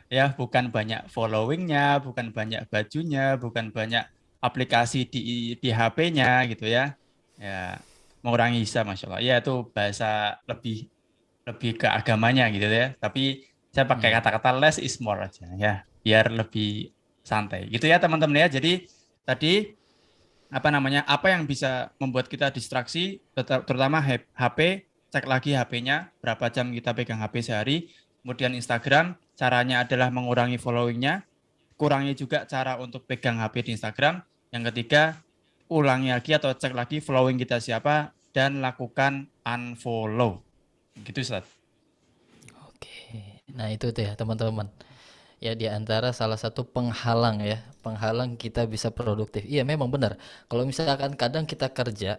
Ya, bukan banyak followingnya, bukan banyak bajunya, bukan banyak aplikasi di HP-nya gitu ya. Ya, mengurangi hisa, masya Allah. Ya, itu bahasa lebih lebih ke agamanya gitu ya. Tapi saya pakai Hmm. kata-kata less is more aja ya, biar lebih santai. Gitu ya teman-teman ya. Jadi tadi apa namanya? Apa yang bisa membuat kita distraksi, terutama HP, cek lagi HP-nya, berapa jam kita pegang HP sehari. Kemudian Instagram, caranya adalah mengurangi followingnya, kurangi juga cara untuk pegang HP di Instagram. Yang ketiga, ulangi lagi atau cek lagi following kita siapa dan lakukan unfollow. Gitu, Ustaz. Oke. Nah, itu tuh ya teman-teman. Ya di antara salah satu penghalang ya, penghalang kita bisa produktif. Iya memang benar. Kalau misalkan kadang kita kerja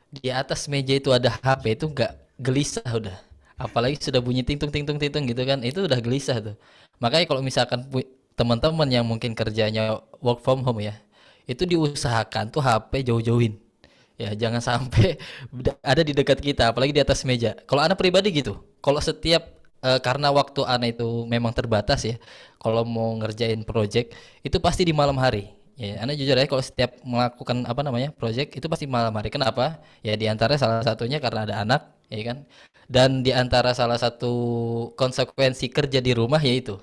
di atas meja itu ada HP itu nggak gelisah udah. Apalagi sudah bunyi ting tung ting tung ting tung gitu kan, itu udah gelisah tuh. Makanya kalau misalkan teman-teman yang mungkin kerjanya work from home ya, itu diusahakan tuh HP jauh-jauhin. Ya, jangan sampai ada di dekat kita, apalagi di atas meja. Kalau anak pribadi gitu, kalau setiap karena waktu anak itu memang terbatas ya, kalau mau ngerjain project itu pasti di malam hari. Ya, anak jujur ya, kalau setiap melakukan apa namanya project itu pasti malam hari. Kenapa? Ya di antara salah satunya karena ada anak, ya kan. Dan di antara salah satu konsekuensi kerja di rumah yaitu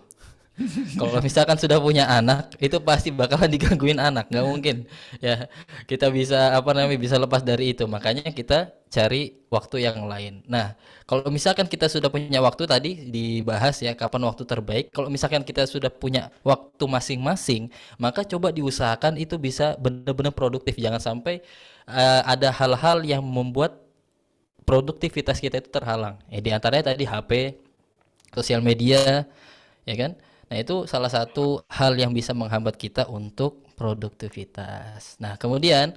kalau misalkan sudah punya anak, itu pasti bakalan digangguin anak, nggak mungkin. Ya, kita bisa apa namanya bisa lepas dari itu. Makanya kita cari waktu yang lain. Nah, kalau misalkan kita sudah punya waktu tadi dibahas ya kapan waktu terbaik. Kalau misalkan kita sudah punya waktu masing-masing, maka coba diusahakan itu bisa benar-benar produktif. Jangan sampai ada hal-hal yang membuat produktivitas kita itu terhalang. Di antaranya tadi HP, sosial media, ya kan? Nah, itu salah satu hal yang bisa menghambat kita untuk produktivitas. Nah, kemudian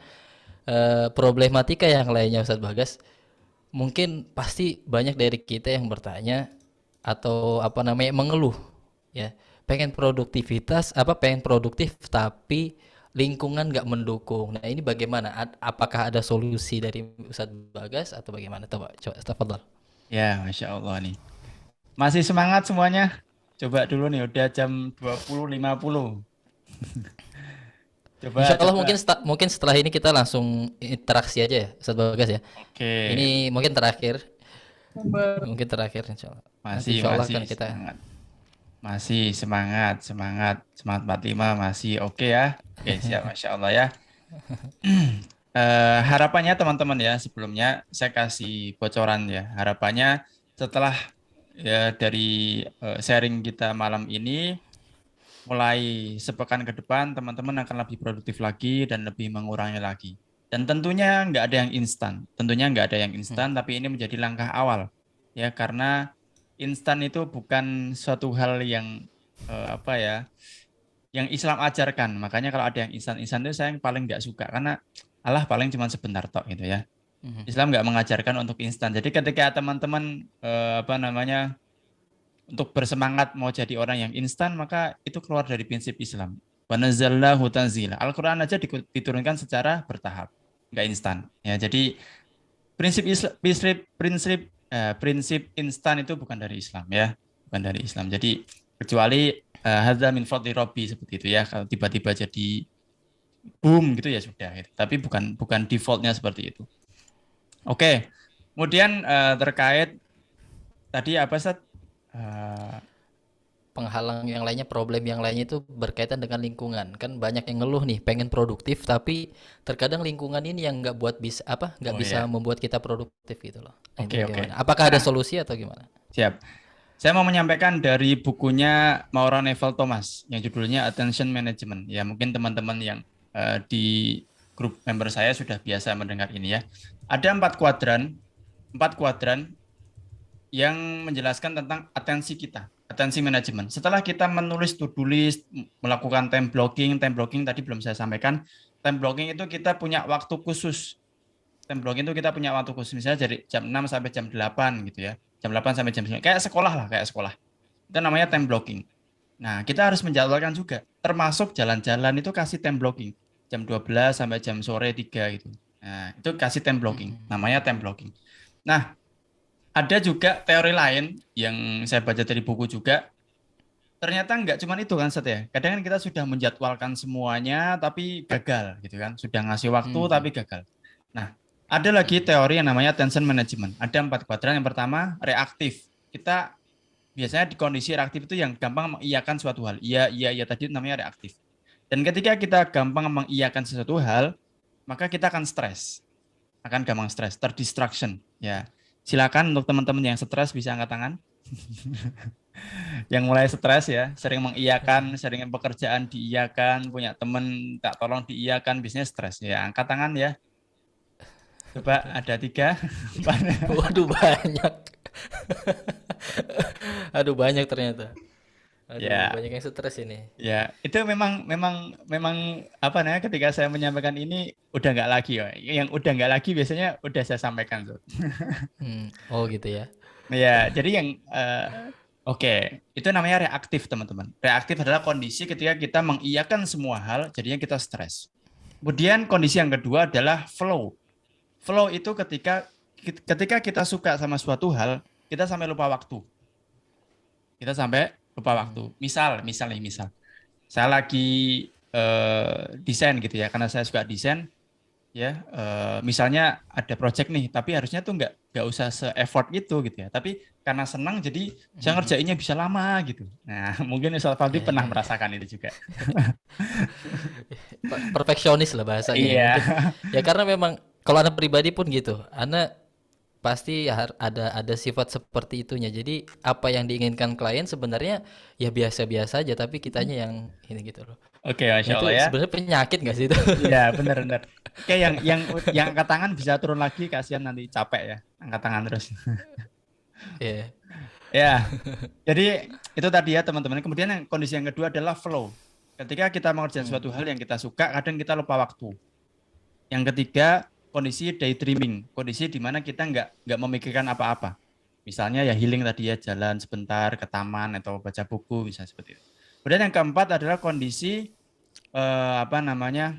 problematika yang lainnya Ustadz Bagas, mungkin pasti banyak dari kita yang bertanya atau apa namanya mengeluh ya, pengen produktif tapi lingkungan nggak mendukung. Nah, ini bagaimana? Apakah ada solusi dari Ustadz Bagas atau bagaimana? Coba, tafadhol. Ya, Masya Allah nih. Masih semangat semuanya? Coba dulu nih, udah jam 20.50. Insya Coba, Allah mungkin coba. mungkin setelah ini kita langsung interaksi aja ya, Ustadz Bagas ya. Oke, Ini mungkin terakhir insya Allah. Nanti masih, insya Allah masih kan kita. semangat. Masih semangat, semangat, semangat 45 masih oke ya. Oke, siap, Masya Allah ya. Harapannya teman-teman ya, sebelumnya saya kasih bocoran ya. Harapannya setelah ya dari sharing kita malam ini, mulai sepekan ke depan teman-teman akan lebih produktif lagi dan lebih mengurangi lagi. Dan tentunya nggak ada yang instan. Tentunya nggak ada yang Hmm. instan, tapi ini menjadi langkah awal. Ya, karena instan itu bukan suatu hal yang apa ya, yang Islam ajarkan. Makanya kalau ada yang instan-instan itu saya yang paling nggak suka karena Allah paling cuma sebentar tok gitu ya. Mhm. Islam nggak mengajarkan untuk instan. Jadi ketika teman-teman apa namanya untuk bersemangat mau jadi orang yang instan, maka itu keluar dari prinsip Islam. Wa nazzalnahu tanzila. Al-Quran aja diturunkan secara bertahap, nggak instan. Ya, jadi prinsip prinsip instan itu bukan dari Islam ya, bukan dari Islam. Jadi kecuali hadza min fadli rabbi seperti itu ya. Kalau tiba-tiba jadi boom gitu ya sudah. Gitu. Tapi bukan bukan defaultnya seperti itu. Oke. Kemudian terkait tadi apa Sat? Eh, Penghalang yang lainnya, problem yang lainnya itu berkaitan dengan lingkungan. Kan banyak yang ngeluh nih, pengen produktif tapi terkadang lingkungan ini yang nggak oh bisa ya. membuat kita produktif gitu loh. Nah, itu Oke, oke. bagaimana? Apakah ada Nah, solusi atau gimana? siap. Saya mau menyampaikan dari bukunya Maura Nevel Thomas yang judulnya Attention Management. Ya, mungkin teman-teman yang di grup member saya sudah biasa mendengar ini ya. Ada empat kuadran yang menjelaskan tentang atensi kita, atensi manajemen. Setelah kita menulis to-do list, melakukan time blocking tadi belum saya sampaikan. Time blocking itu kita punya waktu khusus. Time blocking itu kita punya waktu khusus misalnya dari jam 6 sampai jam 8 gitu ya. Jam 8 sampai jam 9. Kayak sekolah lah, kayak sekolah. Itu namanya time blocking. Nah, kita harus menjadwalkan juga. Termasuk jalan-jalan itu kasih time blocking. Jam 12 sampai jam sore 3 gitu. Nah, itu kasih time blocking. Namanya time blocking. Nah, ada juga teori lain yang saya baca dari buku juga. Ternyata nggak cuma itu kan, Set ya. Kadang kan kita sudah menjadwalkan semuanya tapi gagal gitu kan. Sudah ngasih waktu Hmm. tapi gagal. Nah, ada lagi teori yang namanya attention management. Ada 4 kuadran. Yang pertama, reaktif. Kita biasanya di kondisi reaktif itu yang gampang mengiyakan suatu hal. Iya, iya, iya tadi namanya reaktif. Dan ketika kita gampang mengiyakan sesuatu hal, maka kita akan stres. Akan gampang stres, terdistraction. Ya, silakan untuk teman-teman yang stres bisa angkat tangan. Yang mulai stres ya, sering mengiyakan, sering pekerjaan diiyakan, punya teman tak tolong diiyakan, bisnis stres ya. Angkat tangan ya. Coba ada 3. Waduh banyak. Aduh banyak ternyata. Aduh Ya, banyak yang stres ini. ya, itu memang apa namanya ketika saya menyampaikan ini udah nggak lagi ya. Yang udah nggak lagi biasanya udah saya sampaikan tuh. Oh gitu ya. Ya, jadi yang oke, itu namanya reaktif teman-teman. Reaktif adalah kondisi ketika kita mengiyakan semua hal, jadinya kita stres. Kemudian kondisi yang kedua adalah flow. Flow itu ketika kita suka sama suatu hal, kita sampai lupa waktu. Kita sampai lupa waktu. Misal, saya lagi desain gitu ya, karena saya suka desain ya. Misalnya ada project nih, tapi harusnya tuh nggak usah se-effort gitu ya. Tapi karena senang, jadi saya ngerjainnya bisa lama gitu. Nah, mungkin Ustaz Fadli Ya, pernah ya, ya. merasakan itu juga. Perfeksionis lah bahasanya ya Iya, mungkin. Ya karena memang kalau anak pribadi pun gitu. Anak pasti ada sifat seperti itunya. Jadi apa yang diinginkan klien sebenarnya ya biasa-biasa aja tapi kitanya yang ini gitu loh. oke, Nah masya itu Allah ya. sebenarnya penyakit nggak sih itu? Iya, benar-benar. Oke, yang angkat tangan bisa turun lagi, kasihan nanti capek ya, angkat tangan terus. Iya. Ya, jadi itu tadi ya teman-teman. Kemudian yang kondisi yang kedua adalah flow. Ketika kita mengerjakan suatu hal yang kita suka, kadang kita lupa waktu. Yang ketiga, kondisi daydreaming, kondisi di mana kita nggak memikirkan apa-apa. Misalnya ya healing tadi ya, jalan sebentar ke taman atau baca buku, bisa seperti itu. Kemudian yang keempat adalah kondisi apa namanya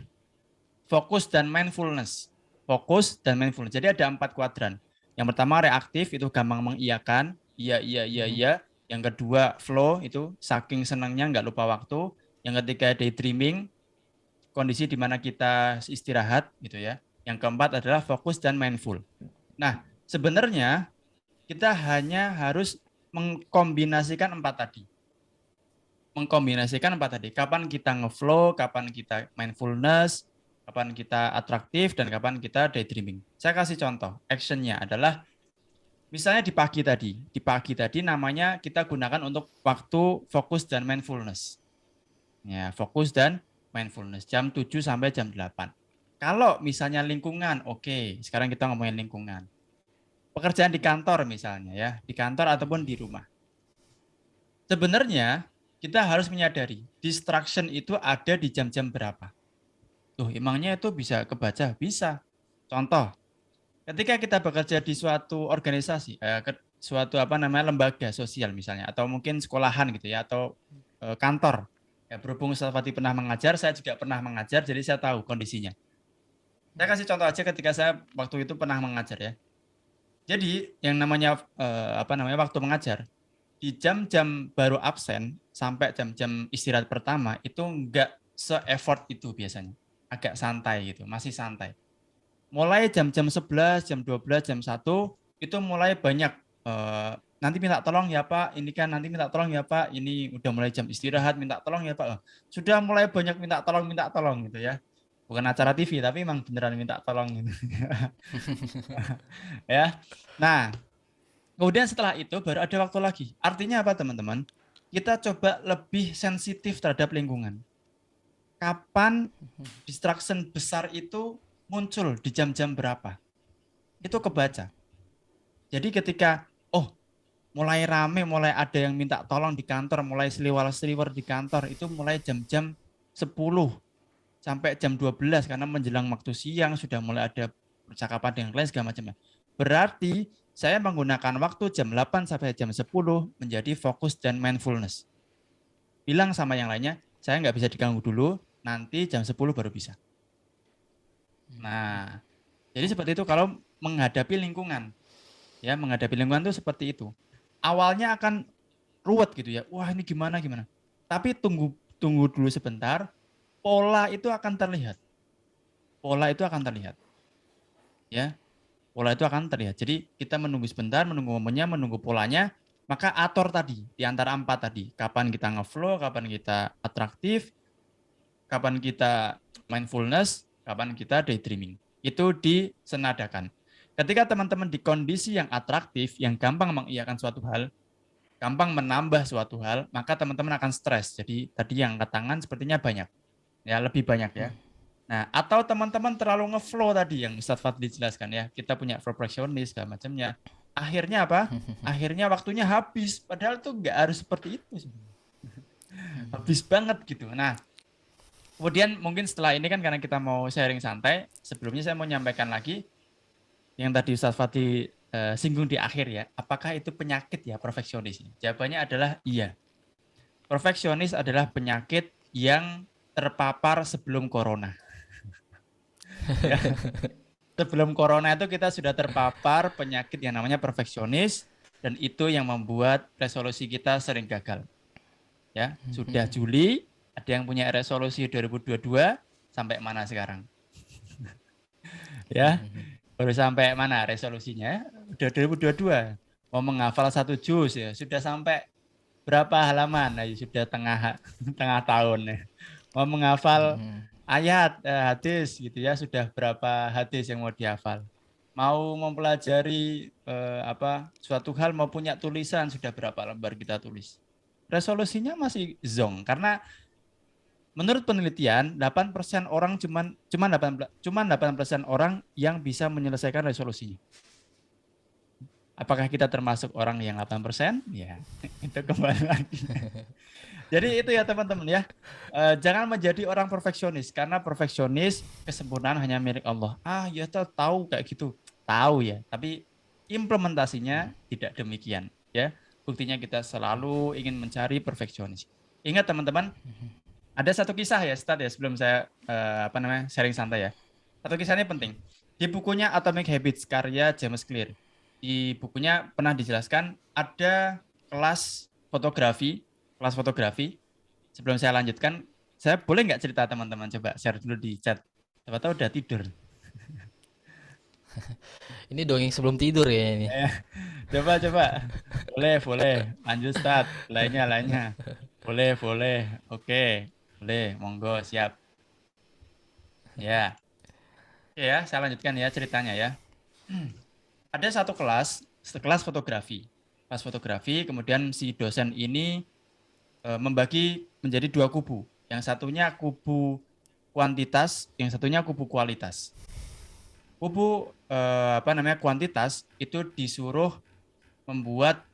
fokus dan mindfulness. Fokus dan mindfulness. Jadi ada 4 kuadran. Yang pertama reaktif, itu gampang mengiyakan, iya iya iya iya. Yang kedua flow, itu saking senangnya nggak lupa waktu. Yang ketiga daydreaming, kondisi di mana kita istirahat gitu ya. Yang keempat adalah fokus dan mindful. Nah, sebenarnya kita hanya harus mengkombinasikan 4 tadi. Mengkombinasikan 4 tadi. Kapan kita ngeflow, kapan kita mindfulness, kapan kita atraktif, dan kapan kita daydreaming. Saya kasih contoh. Actionnya adalah misalnya di pagi tadi. Di pagi tadi namanya kita gunakan untuk waktu fokus dan mindfulness. Ya, fokus dan mindfulness jam 7 sampai jam 8. Kalau misalnya lingkungan, oke, sekarang kita ngomongin lingkungan. Pekerjaan di kantor misalnya ya, di kantor ataupun di rumah. Sebenarnya kita harus menyadari distraction itu ada di jam-jam berapa. Tuh, emangnya itu bisa kebaca? Bisa. Contoh, ketika kita bekerja di suatu organisasi, suatu apa namanya lembaga sosial misalnya, atau mungkin sekolahan gitu ya, atau kantor. Ya, berhubung Ustaz Fatih pernah mengajar, saya juga pernah mengajar, jadi saya tahu kondisinya. Saya kasih contoh aja ketika saya waktu itu pernah mengajar ya. Jadi yang namanya apa namanya waktu mengajar di jam-jam baru absen sampai jam-jam istirahat pertama itu enggak se-effort itu biasanya. Agak santai gitu, masih santai. Mulai jam-jam 11, jam 12, jam 1 itu mulai banyak nanti minta tolong ya Pak, ini kan nanti minta tolong ya Pak, ini udah mulai jam istirahat minta tolong ya Pak. Sudah mulai banyak minta tolong gitu ya. Bukan acara TV tapi emang beneran minta tolong gitu. Ya. Nah, kemudian setelah itu baru ada waktu lagi. Artinya apa teman-teman? Kita coba lebih sensitif terhadap lingkungan. Kapan distraction besar itu muncul di jam-jam berapa? Itu kebaca. Jadi ketika, oh mulai rame, mulai ada yang minta tolong di kantor, mulai seliwar-seliwar di kantor, itu mulai jam-jam 10 sampai jam 12 karena menjelang waktu siang sudah mulai ada percakapan dengan klien segala macamnya. Berarti saya menggunakan waktu jam 8 sampai jam 10 menjadi fokus dan mindfulness. Bilang sama yang lainnya, saya nggak bisa diganggu dulu, nanti jam 10 baru bisa. Nah, jadi seperti itu kalau menghadapi lingkungan. Ya, menghadapi lingkungan itu seperti itu. Awalnya akan ruwet gitu ya. Wah, ini gimana gimana. Tapi tunggu tunggu dulu sebentar, pola itu akan terlihat. Pola itu akan terlihat. Ya, pola itu akan terlihat. Jadi kita menunggu sebentar, menunggu momennya, menunggu polanya, maka atur tadi di antara empat tadi. Kapan kita ngeflow, kapan kita atraktif, kapan kita mindfulness, kapan kita daydreaming. Itu disenadakan. Ketika teman-teman di kondisi yang atraktif, yang gampang mengiyakan suatu hal, gampang menambah suatu hal, maka teman-teman akan stres. Jadi tadi yang angkat tangan sepertinya banyak, ya lebih banyak ya. Nah, atau teman-teman terlalu ngeflow tadi yang Ustadz Fadli jelaskan ya, kita punya perfeksionis segala macamnya. Akhirnya apa? Akhirnya waktunya habis. Padahal tuh nggak harus seperti itu sebenarnya. Habis banget gitu. Nah, kemudian mungkin setelah ini kan karena kita mau sharing santai, sebelumnya saya mau menyampaikan lagi yang tadi Ustadz Fadli singgung di akhir ya. Apakah itu penyakit ya perfeksionis? Jawabannya adalah iya. Perfeksionis adalah penyakit yang terpapar sebelum corona. Ya, sebelum corona itu kita sudah terpapar penyakit yang namanya perfeksionis dan itu yang membuat resolusi kita sering gagal. Ya, sudah Juli, ada yang punya resolusi 2022 sampai mana sekarang? Ya, baru sampai mana resolusinya? Udah 2022. Mau menghafal satu juz ya, sudah sampai berapa halaman? Nah, ya sudah tengah tengah tahun ya. Mau menghafal ayat hadis gitu ya, sudah berapa hadis yang mau dihafal? Mau mempelajari suatu hal mau punya tulisan sudah berapa lembar kita tulis? Resolusinya masih zong karena menurut penelitian 8% orang cuman 8% orang yang bisa menyelesaikan resolusinya. Apakah kita termasuk orang yang 8%? Ya, itu kembali lagi. Jadi itu ya teman-teman ya. Jangan menjadi orang perfeksionis karena perfeksionis kesempurnaan hanya milik Allah. Ah, ya tahu kayak gitu. Tahu ya, tapi implementasinya tidak demikian ya. Buktinya kita selalu ingin mencari perfeksionis. Ingat teman-teman, ada satu kisah ya, Stad ya sebelum saya sharing santai ya. Satu kisah ini penting. Di bukunya Atomic Habits karya James Clear. Di bukunya pernah dijelaskan ada kelas fotografi. Sebelum saya lanjutkan, saya boleh nggak cerita teman-teman? Coba share dulu di chat. Siapa tahu udah tidur. Ini dongeng sebelum tidur ya ini. Eh, coba. Boleh. Lanjut start. Lainnya. Boleh. Oke, boleh. Monggo, siap. Ya, oke ya. Saya lanjutkan ya ceritanya ya. Ada satu kelas fotografi. Kelas fotografi, kemudian si dosen ini membagi menjadi dua kubu. Yang satunya kubu kuantitas, yang satunya kubu kualitas. Kubu kuantitas itu disuruh membuat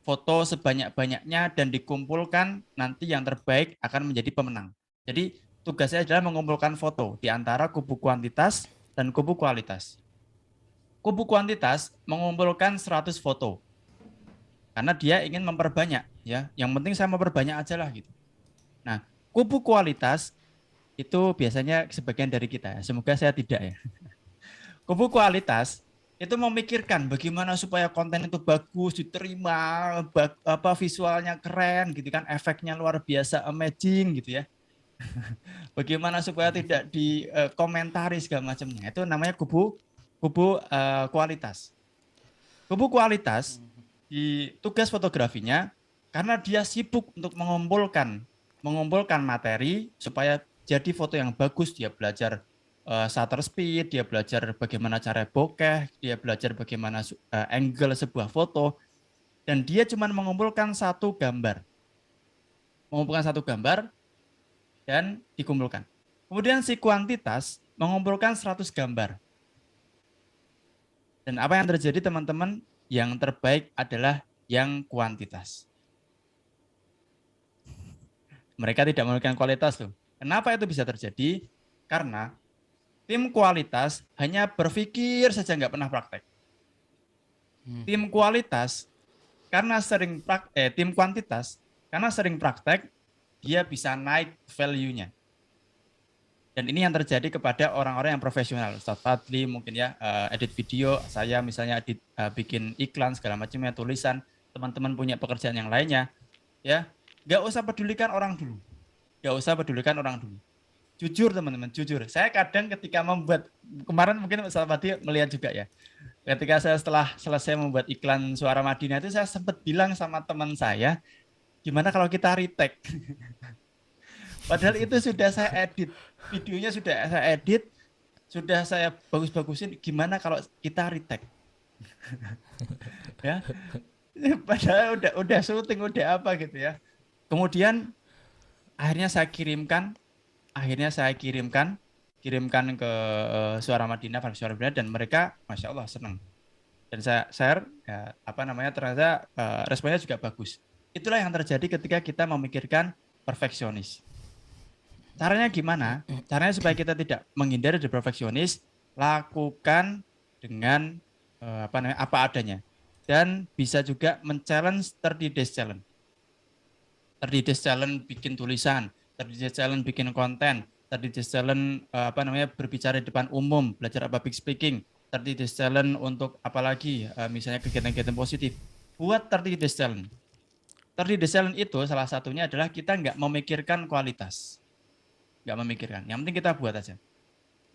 foto sebanyak-banyaknya dan dikumpulkan nanti yang terbaik akan menjadi pemenang. Jadi tugasnya adalah mengumpulkan foto di antara kubu kuantitas dan kubu kualitas. Kubu kuantitas mengumpulkan 100 foto karena dia ingin memperbanyak ya. Yang penting saya memperbanyak aja lah gitu. Nah, kubu kualitas itu biasanya sebagian dari kita ya. Semoga saya tidak ya. Kubu kualitas itu memikirkan bagaimana supaya konten itu bagus, diterima, visualnya keren gitu kan, efeknya luar biasa amazing gitu ya. Bagaimana supaya tidak dikomentari segala macamnya. Itu namanya kubu kubu kualitas. Kubu kualitas di tugas fotografinya karena dia sibuk untuk mengumpulkan materi supaya jadi foto yang bagus. Dia belajar shutter speed, dia belajar bagaimana cara bokeh, dia belajar bagaimana angle sebuah foto, dan dia cuma mengumpulkan satu gambar dan dikumpulkan. Kemudian si kuantitas mengumpulkan 100 gambar. Dan apa yang terjadi teman-teman? Yang terbaik adalah yang kuantitas. Mereka tidak memiliki kualitas tuh. Kenapa itu bisa terjadi? Karena tim kualitas hanya berpikir saja nggak pernah praktek. Tim kualitas karena tim kuantitas karena sering praktek, dia bisa naik value-nya. Dan ini yang terjadi kepada orang-orang yang profesional. Ustadz Fadli mungkin ya, edit video, saya misalnya bikin iklan segala macamnya, tulisan, teman-teman punya pekerjaan yang lainnya, ya nggak usah pedulikan orang dulu, nggak usah pedulikan orang dulu. Jujur teman-teman, jujur. Saya kadang ketika membuat, kemarin mungkin Ustadz Fadli melihat juga ya, ketika saya setelah selesai membuat iklan Suara Madinah itu saya sempat bilang sama teman saya, gimana kalau kita retake? Padahal itu sudah saya edit, videonya sudah saya edit, sudah saya bagus-bagusin. Gimana kalau kita retake? Ya, padahal udah syuting, udah apa gitu ya. Kemudian akhirnya saya kirimkan ke Suara Madinah, Suara Madinah, dan mereka, masya Allah, senang. Dan saya share, ya, ternyata responnya juga bagus. Itulah yang terjadi ketika kita memikirkan perfeksionis. Caranya gimana? Caranya supaya kita tidak menghindari dari perfeksionis, lakukan dengan apa adanya. Dan bisa juga men-challenge 30 days challenge. 30 days challenge bikin tulisan, 30 days challenge bikin konten, 30 days challenge berbicara di depan umum, belajar public speaking, 30 days challenge untuk apalagi misalnya kegiatan-kegiatan positif. Buat 30 days challenge. 30 days challenge itu salah satunya adalah kita nggak memikirkan kualitas. Nggak memikirkan. Yang penting kita buat aja.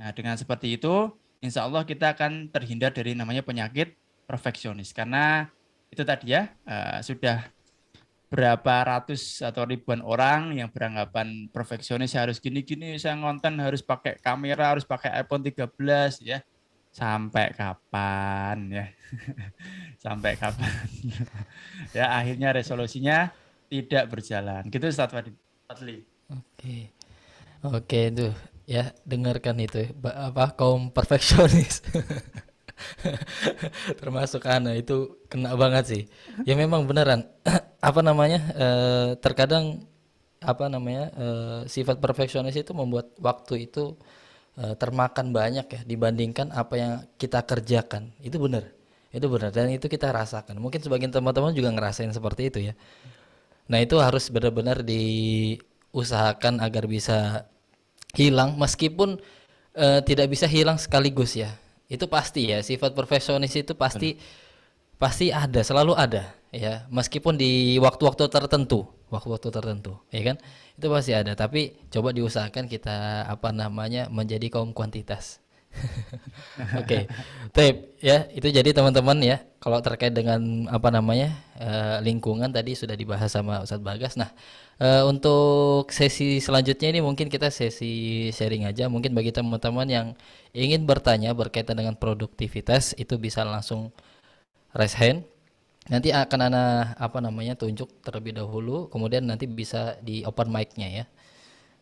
Nah, dengan seperti itu, insya Allah kita akan terhindar dari namanya penyakit perfeksionis. Karena itu tadi ya, sudah berapa ratus atau ribuan orang yang beranggapan perfeksionis harus gini-gini, saya ngonten harus pakai kamera, harus pakai iPhone 13 ya. Sampai kapan ya? Sampai kapan? Ya, akhirnya resolusinya tidak berjalan. Gitu Ustaz Fadli. Oke. Oke tuh ya, dengarkan itu ya, apa kaum perfeksionis. Termasuk Ana itu kena banget sih. Ya memang beneran apa namanya, terkadang apa namanya, sifat perfeksionis itu membuat waktu itu termakan banyak ya dibandingkan apa yang kita kerjakan. Itu benar. Itu benar dan itu kita rasakan. Mungkin sebagian teman-teman juga ngerasain seperti itu ya. Nah, itu harus benar-benar diusahakan agar bisa hilang meskipun tidak bisa hilang sekaligus ya. Itu pasti ya, sifat perfeksionis itu pasti pasti ada, selalu ada ya. Meskipun di waktu-waktu tertentu, ya kan? Itu pasti ada, tapi coba diusahakan kita apa namanya menjadi kaum kuantitas. Oke, Tip ya itu jadi teman-teman ya kalau terkait dengan apa namanya lingkungan tadi sudah dibahas sama Ustadz Bagas. Nah untuk sesi selanjutnya ini mungkin kita sesi sharing aja. Mungkin bagi teman-teman yang ingin bertanya berkaitan dengan produktivitas itu bisa langsung raise hand. Nanti akan ana apa namanya tunjuk terlebih dahulu, kemudian nanti bisa di open mic-nya ya.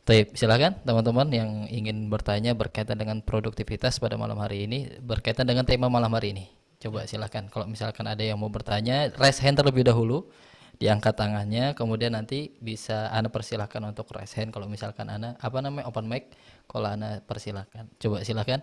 Baik, silakan teman-teman yang ingin bertanya berkaitan dengan produktivitas pada malam hari ini, berkaitan dengan tema malam hari ini. Coba silakan. Kalau misalkan ada yang mau bertanya, raise hand terlebih dahulu, diangkat tangannya, kemudian nanti bisa Ana persilahkan untuk raise hand. Kalau misalkan Ana apa namanya open mic, kalau Ana persilahkan. Coba silakan.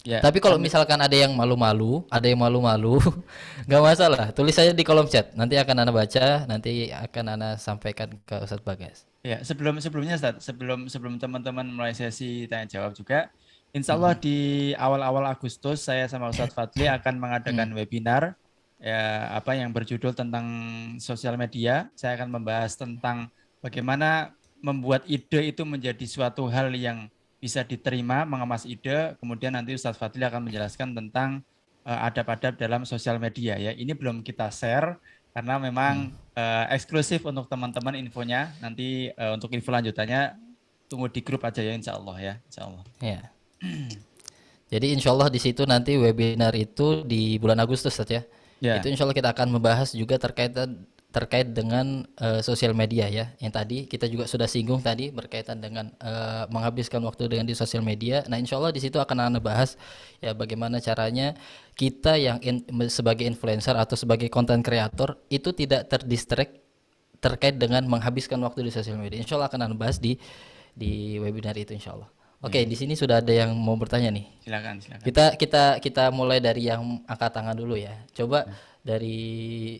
Ya, Tapi kalau misalkan ada yang malu-malu, nggak masalah. Tulis saja di kolom chat. Nanti akan Ana baca, nanti akan Ana sampaikan ke Ustadz Bagas. ya, sebelumnya Ustaz, sebelum teman-teman mulai sesi tanya jawab juga, insya Allah di awal-awal Agustus saya sama Ustadz Fadli akan mengadakan webinar ya apa yang berjudul tentang sosial media. Saya akan membahas tentang bagaimana membuat ide itu menjadi suatu hal yang bisa diterima, mengemas ide, kemudian nanti Ustadz Fadli akan menjelaskan tentang adab-adab dalam sosial media ya. Ini belum kita share karena memang eksklusif untuk teman-teman infonya. Nanti untuk info lanjutannya tunggu di grup aja ya insya Allah ya. Insya Allah. Ya. Jadi insya Allah di situ nanti webinar itu di bulan Agustus saja. Ya. Itu insya Allah kita akan membahas juga terkait dengan sosial media ya. Yang tadi kita juga sudah singgung tadi berkaitan dengan menghabiskan waktu dengan di sosial media. Nah insya Allah di situ akan Anda bahas ya bagaimana caranya kita yang sebagai influencer atau sebagai content creator itu tidak terdistract terkait dengan menghabiskan waktu di sosial media. Insya Allah akan Anda bahas di webinar itu insya Allah. Oke, Ya, di sini sudah ada yang mau bertanya nih. silakan, silakan. Kita mulai dari yang angkat tangan dulu ya. Coba Ya, dari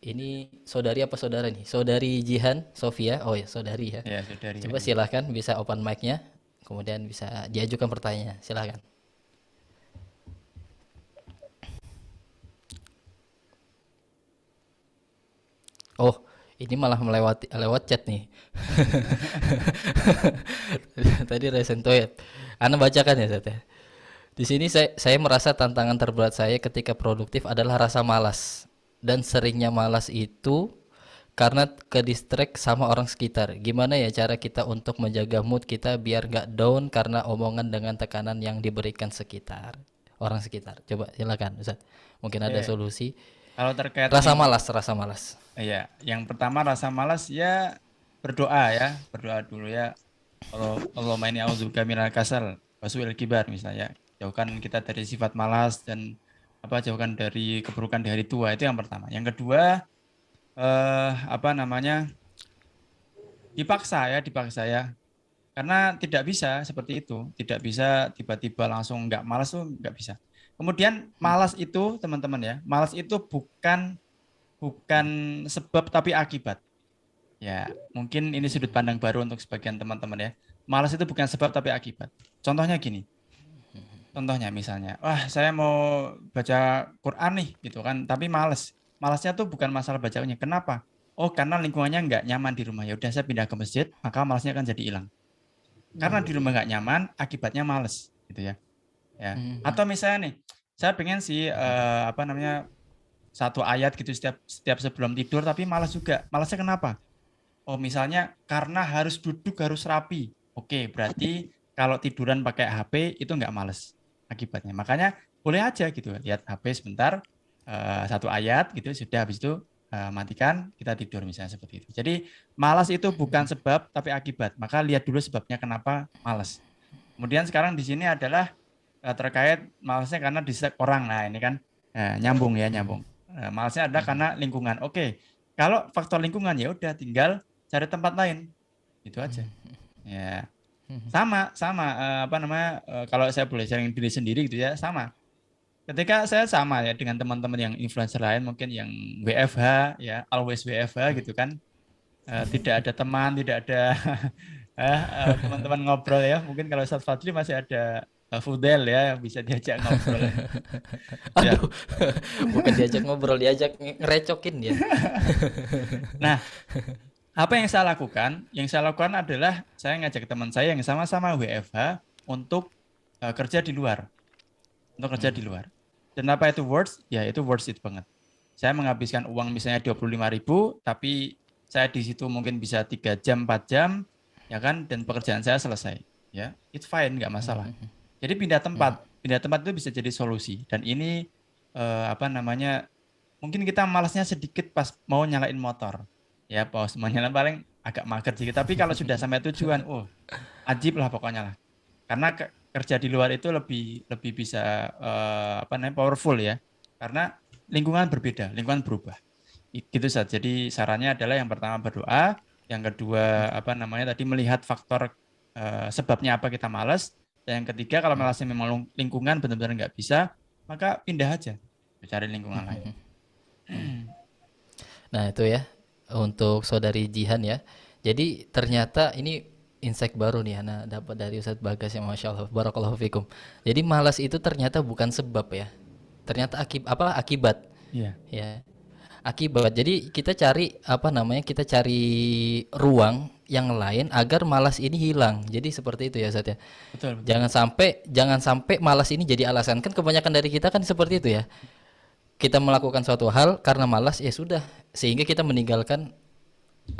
ini saudari apa saudara nih? Saudari Jihan Sofia. Oh ya, saudari ya. ya saudari Coba aja. silahkan bisa open mic-nya, kemudian bisa diajukan pertanyaan. Silahkan. Oh, ini malah melewati lewat chat nih. Tadi resentoid. Anda bacakan ya, Zat ya. Di sini saya merasa tantangan terberat saya ketika produktif adalah rasa malas. Dan seringnya malas itu karena ke distract sama orang sekitar. Gimana ya cara kita untuk menjaga mood kita biar gak down karena omongan dengan tekanan yang diberikan sekitar. Orang sekitar. Coba silakan, Ustaz. Mungkin ada Oke, solusi. kalau terkait Rasa malas, rasa malas. ya, yang pertama rasa malas ya berdoa ya, berdoa dulu ya. Kalau Allahumma inni a'udzubika minal kasal wasu'il kibar misalnya. Jauhkan kita dari sifat malas dan apa jauhkan dari keburukan di hari tua itu yang pertama. Yang kedua apa namanya? Dipaksa ya. Karena tidak bisa seperti itu, tidak bisa tiba-tiba langsung nggak malas tuh nggak bisa. Kemudian malas itu teman-teman ya, malas itu bukan bukan sebab tapi akibat. Ya, mungkin ini sudut pandang baru untuk sebagian teman-teman ya. Malas itu bukan sebab tapi akibat. Contohnya gini, contohnya misalnya, wah saya mau baca Quran nih gitu kan, tapi males. Malasnya tuh bukan masalah bacanya. Kenapa? Oh, karena lingkungannya nggak nyaman di rumah. Ya udah saya pindah ke masjid, maka malasnya akan jadi hilang. Karena di rumah nggak nyaman, akibatnya males gitu ya. Ya. Atau misalnya nih, saya pengen sih apa namanya satu ayat gitu setiap setiap sebelum tidur, tapi malas juga. Malasnya kenapa? Oh, misalnya karena harus duduk harus rapi. Oke, berarti kalau tiduran pakai HP itu nggak males akibatnya. Makanya boleh aja gitu, lihat HP sebentar, satu ayat gitu, sudah habis itu matikan, kita tidur misalnya seperti itu. Jadi malas itu bukan sebab tapi akibat. Maka lihat dulu sebabnya kenapa malas. Kemudian sekarang di sini adalah terkait malasnya karena distract orang. Nah ini kan nyambung ya nyambung. Malasnya adalah karena lingkungan. Oke, kalau faktor lingkungan ya udah tinggal cari tempat lain itu aja ya sama sama apa namanya kalau saya boleh sharing diri sendiri gitu ya sama ketika saya sama ya dengan teman-teman yang influencer lain mungkin yang WFH ya always WFH gitu kan. Tidak ada teman tidak ada teman-teman ngobrol ya mungkin kalau Ustadz Fadli masih ada Fudel ya yang bisa diajak ngobrol ya. Aduh, bukan diajak ngobrol, diajak ngerecokin dia. Nah, apa yang saya lakukan? Yang saya lakukan adalah saya ngajak teman saya yang sama-sama WFH untuk kerja di luar, untuk kerja di luar. Dan apa itu worth? Ya itu worth it banget. Saya menghabiskan uang misalnya 25.000, tapi saya di situ mungkin bisa 3 jam, 4 jam, ya kan? Dan pekerjaan saya selesai. Ya, it's fine, nggak masalah. Jadi pindah tempat itu bisa jadi solusi. Dan ini apa namanya? Mungkin kita malasnya sedikit pas mau nyalain motor. Ya, pas mau nyalain paling agak mager sedikit. Tapi kalau sudah sampai tujuan, oh, ajib lah pokoknya lah. Karena kerja di luar itu lebih lebih bisa apa namanya powerful ya. Karena lingkungan berbeda, lingkungan berubah. Gitu saja. Jadi sarannya adalah yang pertama berdoa, yang kedua apa namanya tadi melihat faktor sebabnya apa kita malas, dan yang ketiga kalau malasnya memang lingkungan benar-benar nggak bisa, maka pindah aja, cari lingkungan lain. Nah, itu ya untuk saudari Jihan ya. Jadi ternyata ini insight baru nih Ana dapat dari Ustadz Bagas ya, Masya Allah, Barakallahu fikum. Jadi malas itu ternyata bukan sebab ya. Ternyata akibat Iya, ya. Akibat. Jadi kita cari apa namanya? Kita cari ruang yang lain agar malas ini hilang. Jadi seperti itu ya Ustadz ya. betul betul. Jangan sampai malas ini jadi alasan. Kan kebanyakan dari kita kan seperti itu ya. Kita melakukan suatu hal karena malas ya sudah, sehingga kita meninggalkan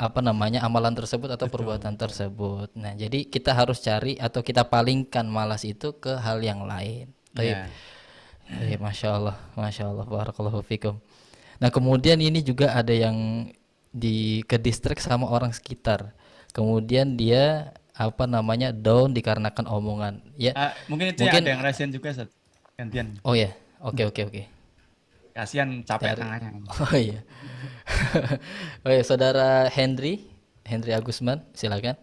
apa namanya amalan tersebut atau Betul, perbuatan betul. tersebut. Nah, jadi kita harus cari atau kita palingkan malas itu ke hal yang lain. Baik, Iya. baik, masya Allah, barakallahu fikum. Nah, kemudian ini juga ada yang ke distract sama orang sekitar. Kemudian dia apa namanya down dikarenakan omongan. Ya, Mungkin itu yang ada mungkin yang rasain juga, Sat. Gantian. oh ya, oke oke oke. Kasihan capek Dari tangannya. oh iya. Oh iya, saudara Henry Agusman, silakan.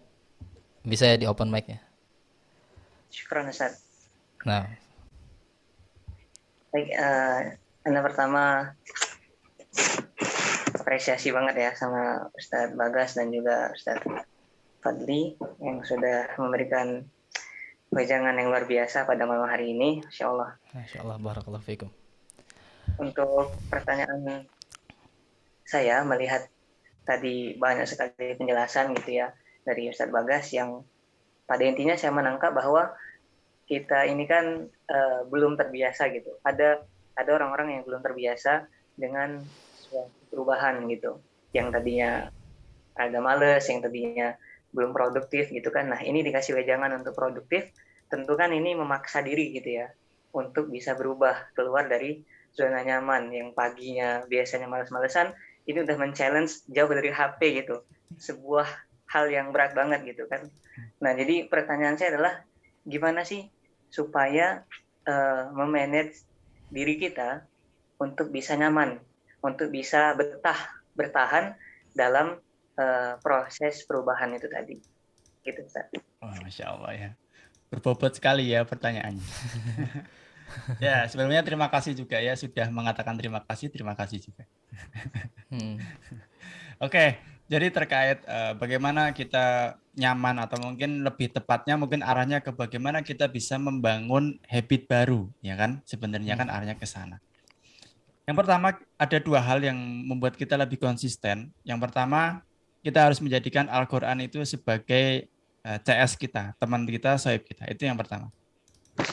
Bisa ya di open mic-nya. Syukran Ustaz. Nah, Baik, Anda pertama apresiasi banget ya sama Ustadz Bagas dan juga Ustadz Fadli yang sudah memberikan wejangan yang luar biasa pada malam hari ini, Insya Allah. Masya Allah, barakallahu fikum. Untuk pertanyaan saya melihat tadi banyak sekali penjelasan gitu ya dari Ustadz Bagas yang pada intinya saya menangkap bahwa kita ini kan belum terbiasa gitu. Ada orang-orang yang belum terbiasa dengan suatu perubahan gitu. Yang tadinya agak males, yang tadinya belum produktif gitu kan. Nah, ini dikasih wejangan untuk produktif, tentu kan ini memaksa diri gitu ya untuk bisa berubah keluar dari zona nyaman yang paginya biasanya males-malesan, ini udah men-challenge jauh dari HP gitu. Sebuah hal yang berat banget gitu kan. Nah, jadi pertanyaan saya adalah gimana sih supaya memanage diri kita untuk bisa nyaman, untuk bisa bertahan dalam proses perubahan itu tadi. Gitu, Ustaz. Oh, Masya Allah ya. Berbobot sekali ya pertanyaannya. Ya, sebelumnya terima kasih juga ya sudah mengatakan terima kasih juga. Oke, jadi terkait bagaimana kita nyaman atau mungkin lebih tepatnya mungkin arahnya ke bagaimana kita bisa membangun habit baru, ya kan? Sebenarnya kan arahnya ke sana. Yang pertama ada dua hal yang membuat kita lebih konsisten. Yang pertama, kita harus menjadikan Al-Qur'an itu sebagai CS kita, teman kita, sahib kita. Itu yang pertama.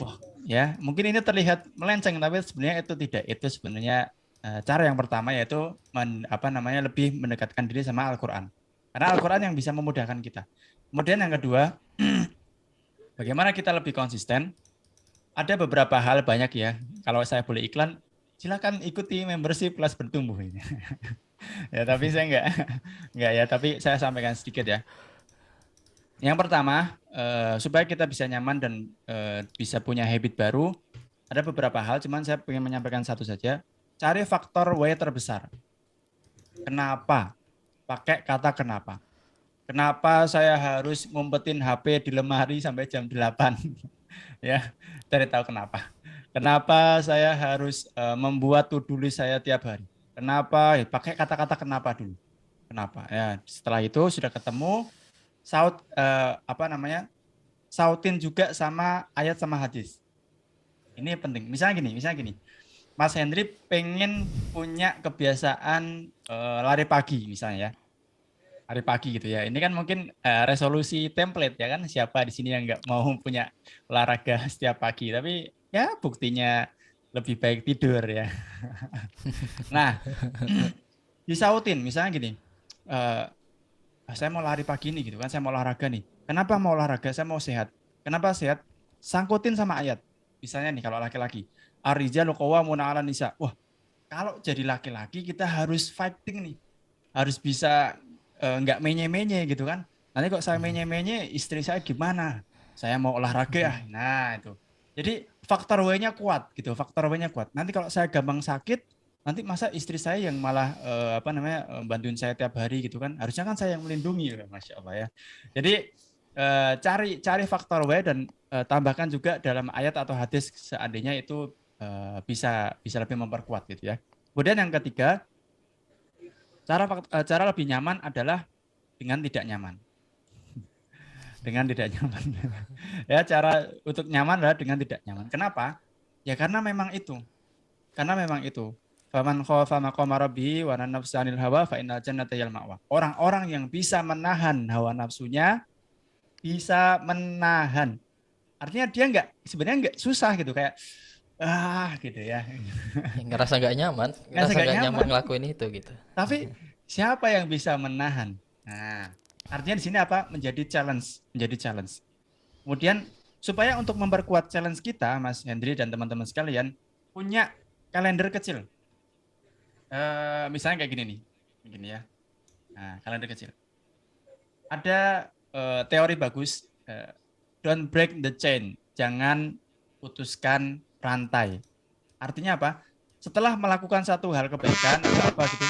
Wah, ya, mungkin ini terlihat melenceng tapi sebenarnya itu tidak. Itu sebenarnya cara yang pertama yaitu lebih mendekatkan diri sama Al-Qur'an. Karena Al-Qur'an yang bisa memudahkan kita. Kemudian yang kedua, bagaimana kita lebih konsisten? Ada beberapa hal banyak ya. Kalau saya boleh iklan, silakan ikuti membership kelas bertumbuh ini. Ya, tapi saya enggak ya, tapi saya sampaikan sedikit ya. Yang pertama, supaya kita bisa nyaman dan bisa punya habit baru, ada beberapa hal, cuman saya ingin menyampaikan satu saja. Cari faktor W terbesar. Kenapa? Pakai kata kenapa. Kenapa saya harus ngumpetin HP di lemari sampai jam 8? Ya, cari tahu kenapa. Kenapa saya harus membuat to-do list saya tiap hari? Kenapa? Ya, pakai kata-kata kenapa dulu. Kenapa? Ya, setelah itu sudah ketemu, sautin juga sama ayat sama hadis. Ini penting. Misalnya gini. Mas Henry pengen punya kebiasaan lari pagi misalnya ya. Lari pagi gitu ya. Ini kan mungkin resolusi template ya kan. Siapa di sini yang nggak mau punya olahraga setiap pagi. Tapi ya buktinya lebih baik tidur ya. Nah, disautin misalnya gini. Saya mau lari pagi nih gitu kan. Saya mau olahraga nih. Kenapa mau olahraga? Saya mau sehat. Kenapa sehat? Sangkutin sama ayat. Misalnya nih kalau laki-laki. Ar-rijalu qawwamuna 'alan nisa. Wah, kalau jadi laki-laki kita harus fighting nih. Harus bisa nggak menye-menye gitu kan. Nanti kok saya menye-menye istri saya gimana? Saya mau olahraga ya. Nah, itu. Jadi faktor W-nya kuat gitu, faktor W-nya kuat. Nanti kalau saya gampang sakit, nanti masa istri saya yang malah bantuin saya tiap hari gitu kan. Harusnya kan saya yang melindungi, Masya Allah ya. Jadi cari faktor W dan tambahkan juga dalam ayat atau hadis seandainya itu bisa lebih memperkuat gitu ya. Kemudian yang ketiga, cara lebih nyaman adalah dengan tidak nyaman. Dengan tidak nyaman. Ya, cara untuk nyaman adalah dengan tidak nyaman. Kenapa? Ya karena memang itu. Faman khafa maqama rabbih wa nafsa 'anil hawa fa innal jannata hiyal ma'wa. Orang-orang yang bisa menahan hawa nafsunya bisa menahan. Artinya dia sebenarnya nggak susah gitu kayak gitu ya. Ngerasa nggak nyaman, Ngerasa ngerasa nggak nggak nyaman nyaman. ngelakuin itu gitu. Tapi siapa yang bisa menahan? Nah, artinya di sini apa? Menjadi challenge. Kemudian supaya untuk memperkuat challenge kita, Mas Hendri dan teman-teman sekalian, punya kalender kecil. Misalnya kayak gini nih, gini ya. Nah, kalender kecil. Ada teori bagus, don't break the chain, jangan putuskan rantai. Artinya apa? Setelah melakukan satu hal kebaikan atau apa gitu,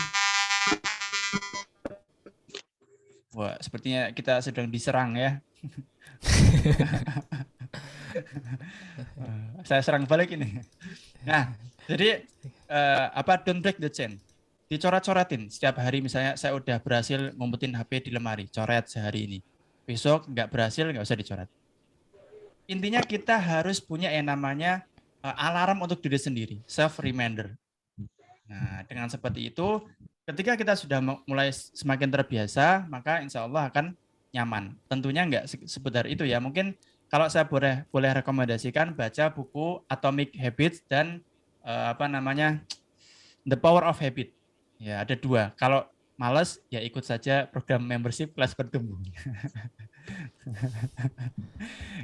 wah, sepertinya kita sedang diserang ya. Saya serang balik ini. Nah, jadi don't break the chain. Dicoret-coretin setiap hari, misalnya saya udah berhasil ngumpetin HP di lemari, coret sehari ini. Besok nggak berhasil, nggak usah dicoret. Intinya kita harus punya yang namanya alarm untuk diri sendiri, self reminder. Nah, dengan seperti itu, ketika kita sudah mulai semakin terbiasa, maka insya Allah akan nyaman. Tentunya nggak seputar itu ya. Mungkin kalau saya boleh rekomendasikan, baca buku Atomic Habits dan The Power of Habit. Ya, ada 2. Kalau males, ya ikut saja program membership kelas bertumbuh.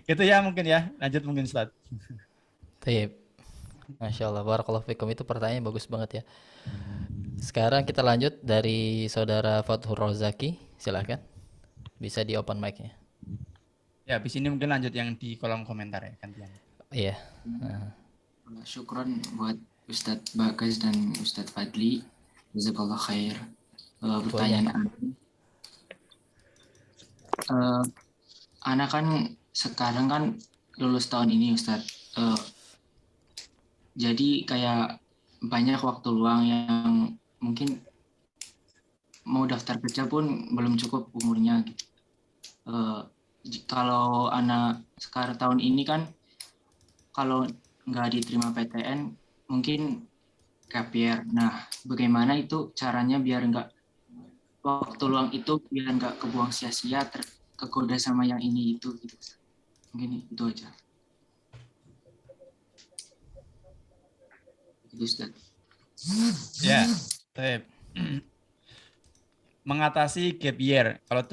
Gitu ya mungkin ya. Lanjut mungkin Ustaz. Baik. Masya Allah, barakallahu fikum, itu pertanyaan bagus banget ya. Sekarang kita lanjut dari saudara Fathur Rozaki, silakan. Bisa di open mic-nya. Ya, habis ini mungkin lanjut yang di kolom komentar ya gantian. Iya. Syukron buat Ustadz Bagas dan Ustadz Fadli. Jazakallah khair. Pertanyaan anak kan sekarang kan lulus tahun ini Ustadz. Jadi kayak banyak waktu luang yang mungkin mau daftar kerja pun belum cukup umurnya gitu. Kalau anak sekarang tahun ini kan kalau nggak diterima PTN mungkin gap year. Nah, bagaimana itu caranya biar nggak waktu luang itu biar nggak kebuang sia-sia, kegoda sama yang ini itu gitu. Mungkin itu aja. Itu Ustaz. Ya, baik. Mengatasi gap year. Kalau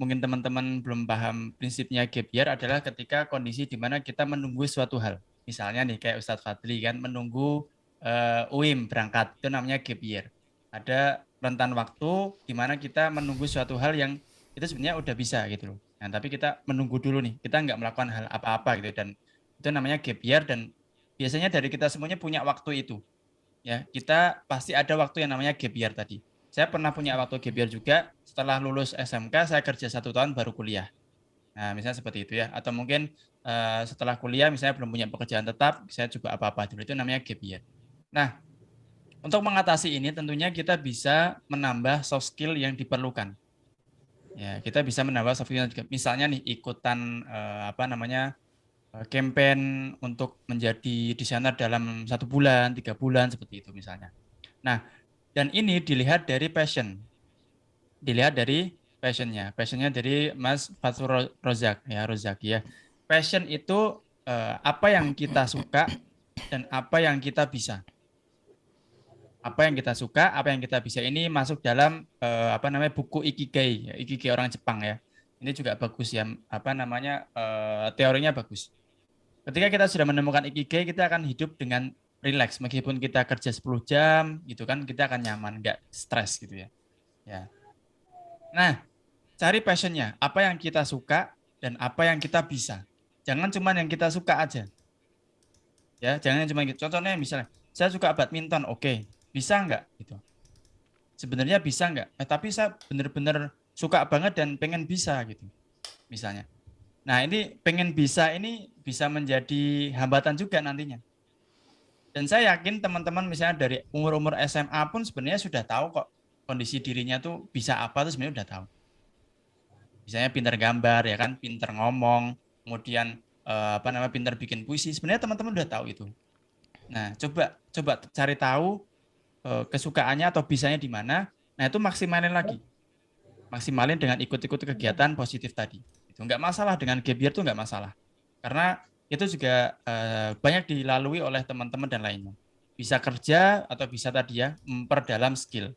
mungkin teman-teman belum paham prinsipnya gap year adalah ketika kondisi di mana kita menunggu suatu hal. Misalnya nih kayak Ustadz Fadli kan menunggu UIM berangkat, itu namanya gap year. Ada rentan waktu di mana kita menunggu suatu hal yang itu sebenarnya udah bisa gitu loh. Nah, tapi kita menunggu dulu nih, kita nggak melakukan hal apa-apa gitu, dan itu namanya gap year. Dan biasanya dari kita semuanya punya waktu itu. Ya, kita pasti ada waktu yang namanya gap year tadi. Saya pernah punya waktu gap year juga, setelah lulus SMK saya kerja 1 tahun baru kuliah. Nah, misalnya seperti itu ya. Atau mungkin setelah kuliah misalnya belum punya pekerjaan tetap, saya coba apa-apa dulu, itu namanya gap year. Nah, untuk mengatasi ini tentunya kita bisa menambah soft skill yang diperlukan. Ya, kita bisa menambah soft skill misalnya nih ikutan campaign untuk menjadi desainer dalam 1 bulan, 3 bulan seperti itu misalnya. Nah, dan ini dilihat dari passion. Dilihat dari passionnya. Passionnya dari Mas Fathur Rozaki ya. Passion itu apa yang kita suka dan apa yang kita bisa. Apa yang kita suka, apa yang kita bisa, ini masuk dalam buku Ikigai, ya, Ikigai orang Jepang ya. Ini juga bagus ya, teorinya bagus. Ketika kita sudah menemukan Ikigai, kita akan hidup dengan rileks, meskipun kita kerja 10 jam gitu kan, kita akan nyaman, nggak stres gitu ya. Ya. Nah, cari passionnya, apa yang kita suka dan apa yang kita bisa. Jangan cuma yang kita suka aja. Ya, jangan cuma gitu. Contohnya misalnya, saya suka badminton, oke. Bisa nggak gitu. Sebenarnya bisa nggak? Tapi saya benar-benar suka banget dan pengen bisa gitu. Misalnya. Nah, ini pengen bisa ini bisa menjadi hambatan juga nantinya. Dan saya yakin teman-teman misalnya dari umur-umur SMA pun sebenarnya sudah tahu kok kondisi dirinya tuh bisa apa tuh sebenarnya udah tahu. Misalnya pintar gambar ya kan, pintar ngomong, kemudian pintar bikin puisi. Sebenarnya teman-teman udah tahu itu. Nah, coba cari tahu kesukaannya atau bisanya di mana. Nah, itu maksimalin lagi. Maksimalin dengan ikut-ikut kegiatan positif tadi. Itu enggak masalah, dengan gap year itu enggak masalah. Karena itu juga banyak dilalui oleh teman-teman dan lainnya. Bisa kerja atau bisa tadi ya memperdalam skill.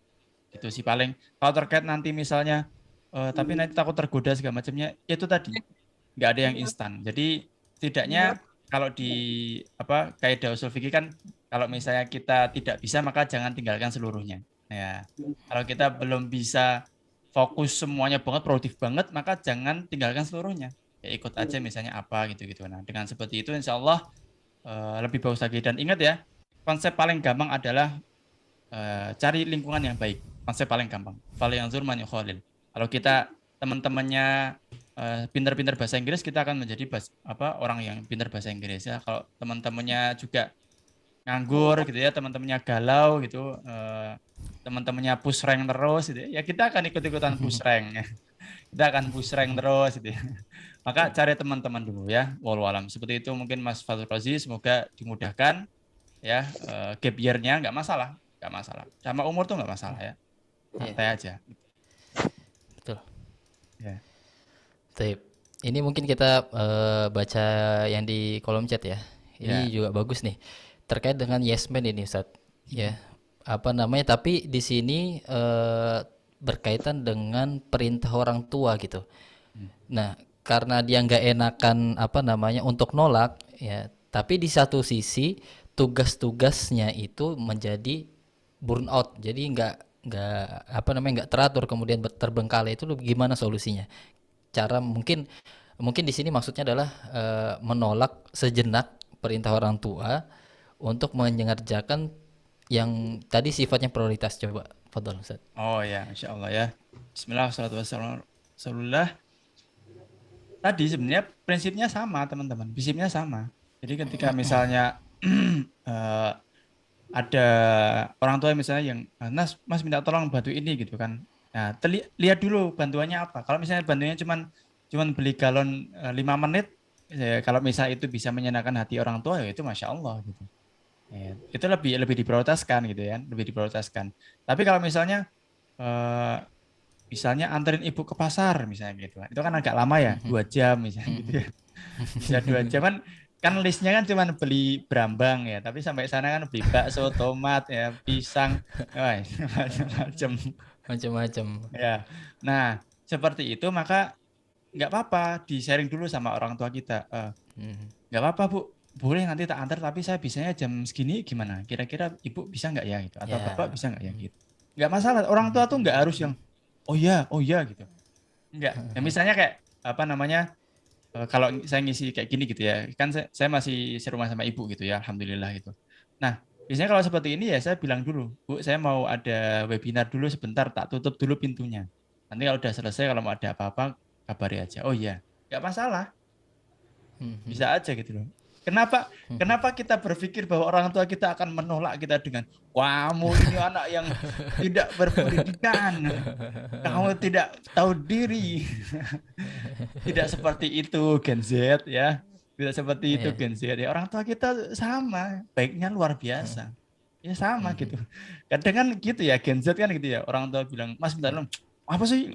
Gitu sih paling. Kalau terkait nanti misalnya tapi nanti takut tergoda segala macamnya, itu tadi enggak ada yang instan. Jadi setidaknya kalau di kaidah usul fikih kan kalau misalnya kita tidak bisa maka jangan tinggalkan seluruhnya. Ya. Kalau kita belum bisa fokus semuanya banget, produktif banget, maka jangan tinggalkan seluruhnya. Ya ikut aja misalnya apa gitu-gitu. Nah, dengan seperti itu insya Allah lebih bagus lagi. Dan ingat ya, konsep paling gampang adalah cari lingkungan yang baik. Konsep paling gampang. Fal yanzur man yukhalil. Kalau kita teman-temannya pintar-pintar bahasa Inggris, kita akan menjadi orang yang pintar bahasa Inggris ya. Kalau teman-temannya juga nganggur gitu ya, teman-temannya galau gitu, teman-temannya push rank terus gitu ya, kita akan ikut-ikutan push rank ya. Kita akan push rank terus gitu ya. Maka cari teman-teman dulu ya. Wallahu alam. Seperti itu mungkin Mas Fathul Razi, semoga dimudahkan ya. Gap year-nya nggak masalah, nggak masalah. Sama umur tuh nggak masalah ya. Santai aja. Betul. Ya. Baik. Ini mungkin kita baca yang di kolom chat ya. Ini juga bagus nih. Terkait dengan yes man ini Ustaz. Ya. Apa namanya? Tapi di sini berkaitan dengan perintah orang tua gitu. Nah, karena dia nggak enakan apa namanya untuk nolak ya, tapi di satu sisi tugas-tugasnya itu menjadi burnout. Jadi nggak apa namanya nggak teratur kemudian terbengkalai, itu gimana solusinya? Cara mungkin di sini maksudnya adalah menolak sejenak perintah orang tua untuk mengerjakan yang tadi sifatnya prioritas. Coba fadhol Ustaz. Oh ya, Insya Allah ya. Bismillah, wassalatu wassalamu ala Rasulullah. Tadi sebenarnya prinsipnya sama teman-teman, prinsipnya sama. Jadi ketika misalnya ada orang tua misalnya yang Mas minta tolong bantu ini gitu kan. Nah, lihat dulu bantuannya apa. Kalau misalnya bantuannya cuman beli galon 5 menit, kalau misalnya itu bisa menyenangkan hati orang tua ya itu Masya Allah gitu. Ya, itu lebih diprioritaskan gitu ya, lebih diprioritaskan. Tapi kalau misalnya anterin ibu ke pasar misalnya gitu, itu kan agak lama ya, 2 jam misalnya gitu ya. Bisa 2 jam kan listnya kan cuma beli berambang ya, tapi sampai sana kan beli bakso, tomat ya, pisang, wah, macam-macam Macam-macam. ya. Nah, seperti itu maka nggak apa-apa di sharing dulu sama orang tua kita. Nggak apa-apa Bu, boleh nanti tak antar, tapi saya bisanya jam segini gimana? Kira-kira Ibu bisa nggak ya gitu? Atau Bapak bisa nggak ya gitu? Nggak masalah. Orang tua tuh nggak harus yang oh ya gitu. Nggak. Ya, misalnya kayak apa namanya? Kalau saya ngisi kayak gini gitu ya, kan saya masih serumah sama ibu gitu ya, alhamdulillah gitu. Nah, biasanya kalau seperti ini ya saya bilang dulu, Bu, saya mau ada webinar dulu sebentar, tak tutup dulu pintunya. Nanti kalau udah selesai, kalau mau ada apa-apa, kabari aja. Oh iya, nggak masalah. Bisa aja gitu loh. Kenapa kita berpikir bahwa orang tua kita akan menolak kita dengan kamu ini anak yang tidak berpendidikan, kamu tidak tahu diri. Tidak seperti itu Gen Z ya. Tidak seperti itu Gen Z ya. Orang tua kita sama, baiknya luar biasa. Ya sama gitu. Kadang kan gitu ya, Gen Z kan gitu ya. Orang tua bilang, Mas bentar dong, apa sih?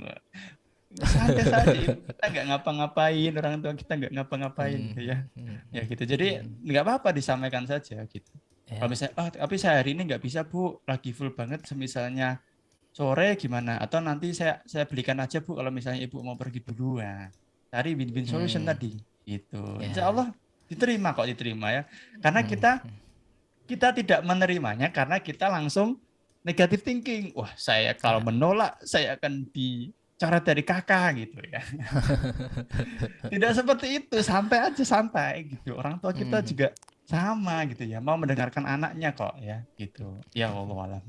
Santai saja, kita nggak ngapa-ngapain, orang tua kita nggak ngapa-ngapain gitu ya. Ya gitu. Jadi nggak apa-apa disampaikan saja gitu. Kalau misalnya, tapi saya hari ini nggak bisa Bu, lagi full banget. Misalnya sore gimana? Atau nanti saya belikan aja Bu, kalau misalnya Ibu mau pergi dulu ya. Cari win-win solution tadi. Gitu. Insya Allah diterima ya. Karena kita tidak menerimanya karena kita langsung negative thinking. Wah, saya kalau menolak saya akan dicoret dari kakak gitu ya. Tidak seperti itu, santai gitu. Orang tua kita juga sama gitu ya, mau mendengarkan anaknya kok ya gitu. Ya Allah alam.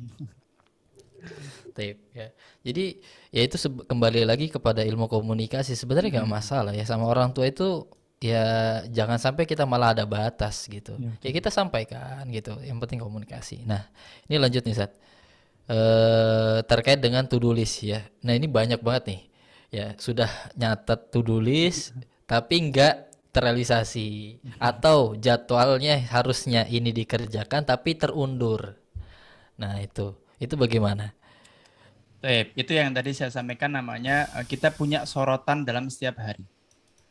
Ya. Jadi ya itu kembali lagi kepada ilmu komunikasi. Sebenarnya nggak masalah ya sama orang tua itu, ya jangan sampai kita malah ada batas gitu. Ya kita sampaikan gitu. Yang penting komunikasi. Nah, ini lanjut nih Sat. Terkait dengan to-do list ya. Nah, ini banyak banget nih. Ya, sudah nyatet to-do list tapi nggak terrealisasi, atau jadwalnya harusnya ini dikerjakan tapi terundur. Nah, itu bagaimana? Itu yang tadi saya sampaikan, namanya kita punya sorotan dalam setiap hari.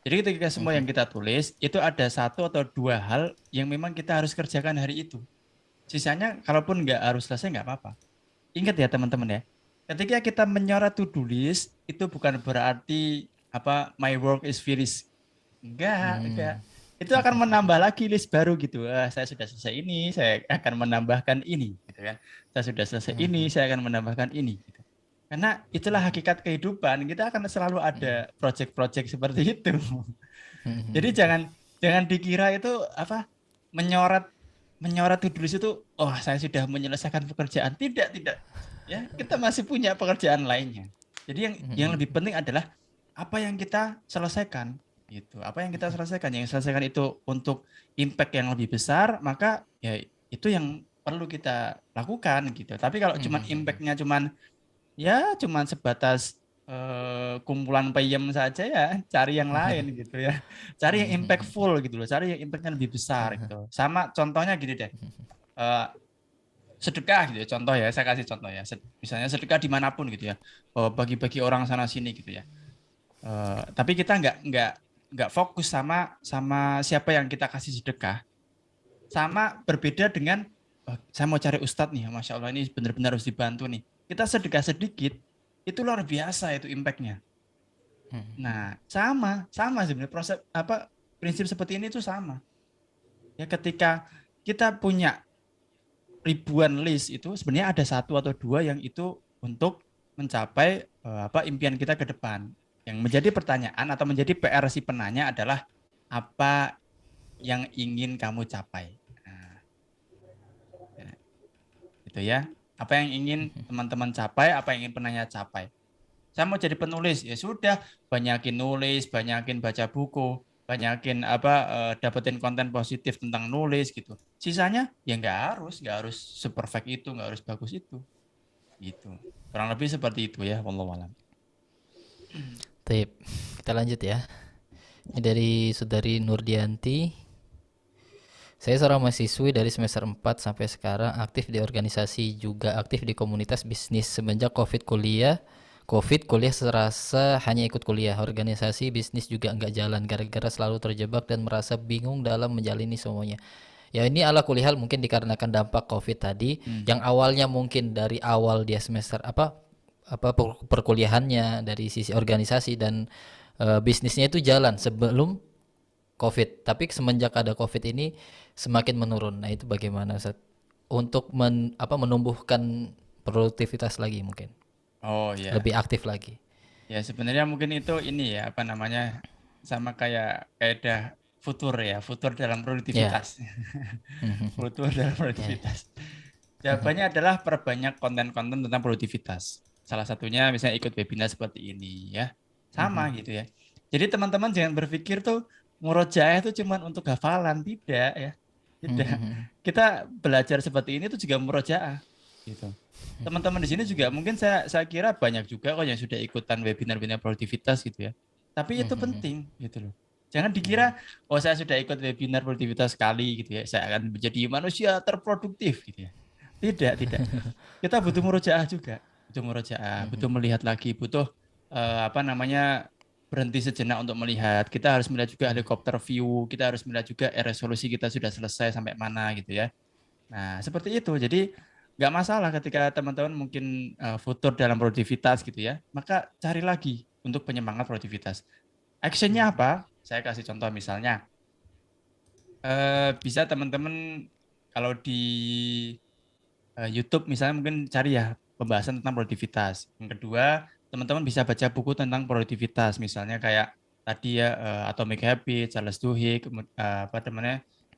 Jadi ketika semua yang kita tulis, itu ada 1 atau 2 hal yang memang kita harus kerjakan hari itu. Sisanya kalaupun nggak harus selesai nggak apa-apa. Ingat ya teman-teman ya, ketika kita menyorot to-do list, itu bukan berarti my work is finished. Enggak. Itu akan menambah lagi list baru gitu. Saya sudah selesai ini, saya akan menambahkan ini gitu kan. Saya sudah selesai ini, saya akan menambahkan ini gitu. Karena itulah hakikat kehidupan, kita akan selalu ada project-project seperti itu. Jadi jangan dikira itu menyorot to-do list itu, oh saya sudah menyelesaikan pekerjaan. Tidak. Ya, kita masih punya pekerjaan lainnya. Jadi yang lebih penting adalah apa yang kita selesaikan gitu. Apa yang kita selesaikan, yang selesaikan itu untuk impact yang lebih besar, maka ya itu yang perlu kita lakukan gitu. Tapi kalau cuman impact-nya cuman sebatas kumpulan peyem saja, ya cari yang lain gitu ya. Cari yang impactful gitu loh, cari yang impact-nya lebih besar gitu. Sama contohnya gini deh. Eh, Sedekah gitu ya, contoh ya, saya kasih contoh ya. Misalnya sedekah dimanapun gitu ya, bagi-bagi orang sana sini gitu ya. Tapi kita nggak fokus sama sama siapa yang kita kasih sedekah. Sama berbeda dengan saya mau cari ustadz nih, masya Allah ini benar-benar harus dibantu nih. Kita sedekah sedikit, itu luar biasa itu impactnya. Nah, sama sebenarnya proses prinsip seperti ini itu sama. Ya ketika kita punya ribuan list itu sebenarnya ada satu atau dua yang itu untuk mencapai impian kita ke depan. Yang menjadi pertanyaan atau menjadi PR si penanya adalah apa yang ingin kamu capai. Nah, itu ya. Apa yang ingin teman-teman capai, apa yang ingin penanya capai. Saya mau jadi penulis, ya sudah, banyakin nulis, banyakin baca buku, banyakin dapetin konten positif tentang nulis gitu. Sisanya ya nggak harus seperfect itu, nggak harus bagus itu, gitu. Kurang lebih seperti itu ya, wallahu alam. Tip, kita lanjut ya. Ini dari Saudari Nurdianti. Saya seorang mahasiswi dari semester 4 sampai sekarang, aktif di organisasi, juga aktif di komunitas bisnis. Semenjak COVID kuliah serasa hanya ikut kuliah. Organisasi bisnis juga nggak jalan gara-gara selalu terjebak dan merasa bingung dalam menjalani semuanya. Ya ini ala kulihal mungkin dikarenakan dampak COVID tadi, yang awalnya mungkin dari awal dia semester perkuliahannya dari sisi organisasi dan bisnisnya itu jalan sebelum COVID, tapi semenjak ada COVID ini semakin menurun. Nah itu bagaimana Ustaz? Untuk menumbuhkan produktivitas lagi mungkin, Oh ya, lebih aktif lagi. ya sebenarnya mungkin itu ini ya sama kayak kaidah futur dalam Ya, produktivitas. Futur dalam ya. produktivitas. Jawabannya adalah perbanyak konten-konten tentang produktivitas. Salah satunya misalnya ikut webinar seperti ini ya. Sama gitu ya. Jadi teman-teman jangan berpikir tuh murojaah itu cuma untuk hafalan, tidak ya. Tidak. Kita belajar seperti ini tuh juga murojaah gitu. Teman-teman di sini juga mungkin saya kira banyak juga kok yang sudah ikutan webinar-webinar produktivitas gitu ya. Tapi itu penting gitu loh. Jangan dikira, oh saya sudah ikut webinar produktivitas sekali gitu ya, saya akan menjadi manusia terproduktif gitu ya. Tidak. Kita butuh murojaah juga, butuh murojaah, butuh melihat lagi, butuh berhenti sejenak untuk melihat. Kita harus melihat juga helikopter view, kita harus melihat juga resolusi kita sudah selesai sampai mana gitu ya. Nah, seperti itu. Jadi nggak masalah ketika teman-teman mungkin futur dalam produktivitas gitu ya, maka cari lagi untuk penyemangat produktivitas. Actionnya apa? Saya kasih contoh misalnya, bisa teman-teman kalau di YouTube misalnya mungkin cari ya pembahasan tentang produktivitas. Yang kedua, teman-teman bisa baca buku tentang produktivitas, misalnya kayak tadi ya Atomic Habits, Charles Duhigg,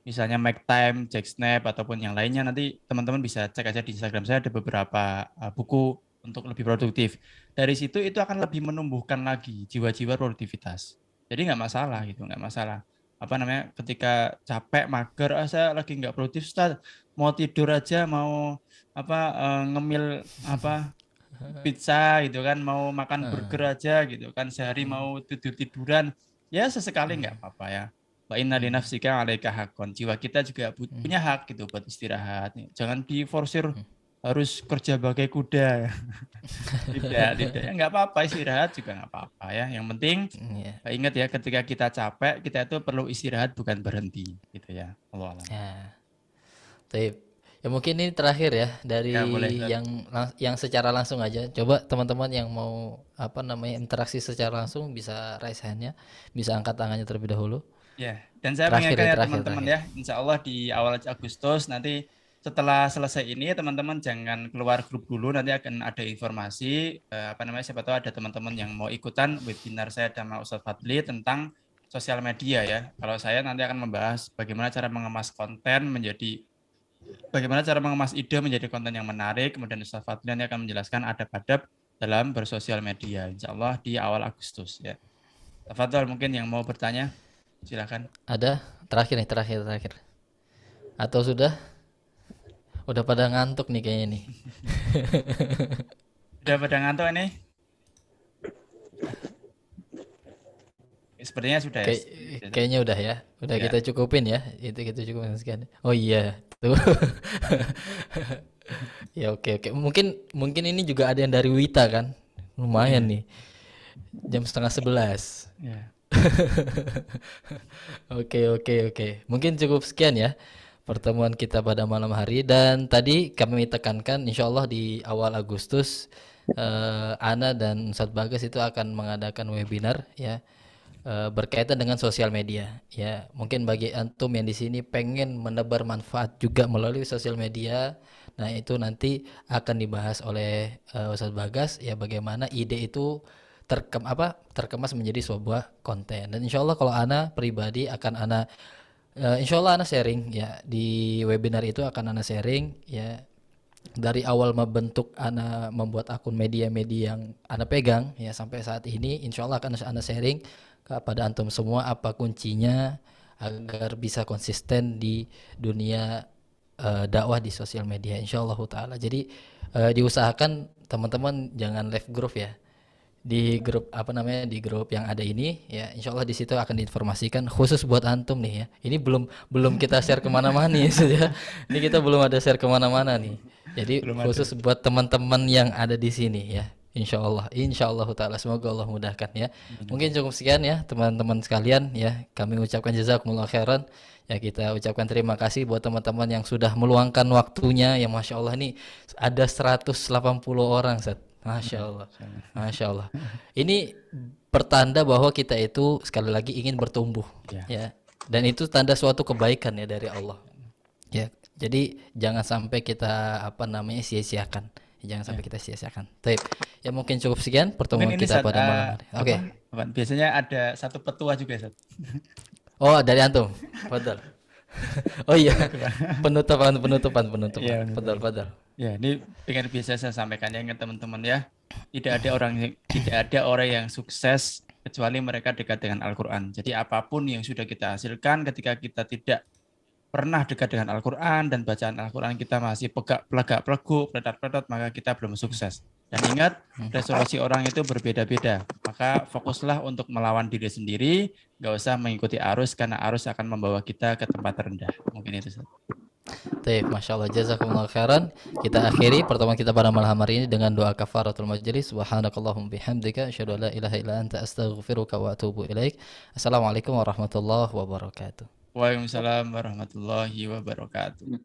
misalnya Make Time, Jack Snap ataupun yang lainnya. Nanti teman-teman bisa cek aja di Instagram saya ada beberapa buku untuk lebih produktif. Dari situ itu akan lebih menumbuhkan lagi jiwa-jiwa produktivitas. Jadi nggak masalah gitu, nggak masalah. Ketika capek, mager, saya lagi nggak produktif, Ustaz, mau tidur aja, mau ngemil pizza gitu kan, mau makan burger aja gitu kan, sehari mau tiduran, ya sesekali nggak apa-apa ya. Wa inna li nafsika 'alaika haqqon. Jiwa kita juga punya hak gitu buat istirahat. Jangan diforsir harus kerja bagai kuda. Tidak. Ya, nggak apa-apa, istirahat juga nggak apa-apa ya. Yang penting Ya. ingat ya, ketika kita capek, kita itu perlu istirahat bukan berhenti gitu ya. Allah alam. Ya. Tip. Ya mungkin ini terakhir ya dari Ya boleh. Ustaz. yang secara langsung aja. Coba teman-teman yang mau interaksi secara langsung bisa raise hand-nya, bisa angkat tangannya terlebih dahulu. Ya, dan saya Terakhir mengingatkan ya, ya terakhir, teman-teman terakhir. ya, insya Allah di awal Agustus nanti setelah selesai ini teman-teman jangan keluar grup dulu, nanti akan ada informasi siapa tahu ada teman-teman yang mau ikutan webinar saya sama Ustadz Fadli tentang sosial media ya. Kalau saya nanti akan membahas bagaimana cara mengemas ide menjadi konten yang menarik, kemudian Ustadz Fadli nanti akan menjelaskan adab-adab dalam bersosial media, insya Allah di awal Agustus ya. Tafadhol, mungkin yang mau bertanya, silakan. Ada terakhir nih, terakhir. Atau sudah? Udah pada ngantuk nih kayaknya nih. Sudah pada ngantuk ini? Sepertinya sudah ya. Kayaknya udah ya. Udah Ya. kita cukupin ya. Itu kita cukupin sekian. Oh iya, tuh. Ya oke. Mungkin ini juga ada yang dari Wita kan. Lumayan nih. Jam 10:30. Ya. Oke. Mungkin cukup sekian ya pertemuan kita pada malam hari, dan tadi kami tekankan insya Allah di awal Agustus Ana dan Ustadz Bagas itu akan mengadakan webinar ya, berkaitan dengan sosial media ya. Mungkin bagi antum yang di sini pengen menebar manfaat juga melalui sosial media, nah itu nanti akan dibahas oleh Ustadz Bagas ya, bagaimana ide itu terkemas menjadi sebuah konten. Dan insya Allah kalau Ana pribadi akan insya Allah Ana sharing ya di webinar itu, akan Ana sharing ya dari awal membentuk Ana membuat akun media-media yang Ana pegang ya sampai saat ini. Insya Allah akan Ana sharing kepada antum semua apa kuncinya agar bisa konsisten di dunia dakwah di sosial media, insya Allah taala. Jadi diusahakan teman-teman jangan left group ya, di grup di grup yang ada ini ya, insya Allah di situ akan diinformasikan khusus buat antum nih ya. Ini belum belum kita share kemana-mana nih ya. Ini kita belum ada share kemana-mana nih. Jadi Belum ada. khusus buat teman-teman yang ada di sini ya. Insya Allah taala, semoga Allah mudahkan ya. Mungkin cukup sekian ya teman-teman sekalian ya. Kami ucapkan jazakumullah khairan ya, kita ucapkan terima kasih buat teman-teman yang sudah meluangkan waktunya ya. Masya Allah nih ada 180 orang Ustaz. Masya Allah. Ini pertanda bahwa kita itu sekali lagi ingin bertumbuh, Ya. ya. Dan itu tanda suatu kebaikan ya dari Allah. Ya. Jadi jangan sampai kita sia-siakan. Jangan sampai kita sia-siakan. Baik. Ya mungkin cukup sekian pertemuan Mungkin ini kita Sat, pada malam hari. Oke. Biasanya ada satu petua juga, Sat. Oh, dari antum. Fadal. Oh iya. Penutupan. Iya, Fadal. Ya, ini pengen biasa saya sampaikan ya ke teman-teman ya. Tidak ada orang yang sukses kecuali mereka dekat dengan Al-Qur'an. Jadi apapun yang sudah kita hasilkan ketika kita tidak pernah dekat dengan Al-Qur'an dan bacaan Al-Qur'an kita masih pelegak-pelegu, peletot-peletot, maka kita belum sukses. Dan ingat, resolusi orang itu berbeda-beda. Maka fokuslah untuk melawan diri sendiri, nggak usah mengikuti arus karena arus akan membawa kita ke tempat terendah. Mungkin itu. Baik, Masya Allah, jazakumullah khairan. Kita akhiri pertemuan kita pada malam hari ini dengan doa kafaratul majlis. Subhanakallahum bihamdika asyhadu an la ilaha illa anta astaghfiruka wa atubu ilaik. Assalamualaikum warahmatullahi wabarakatuh. Waalaikumsalam warahmatullahi wabarakatuh.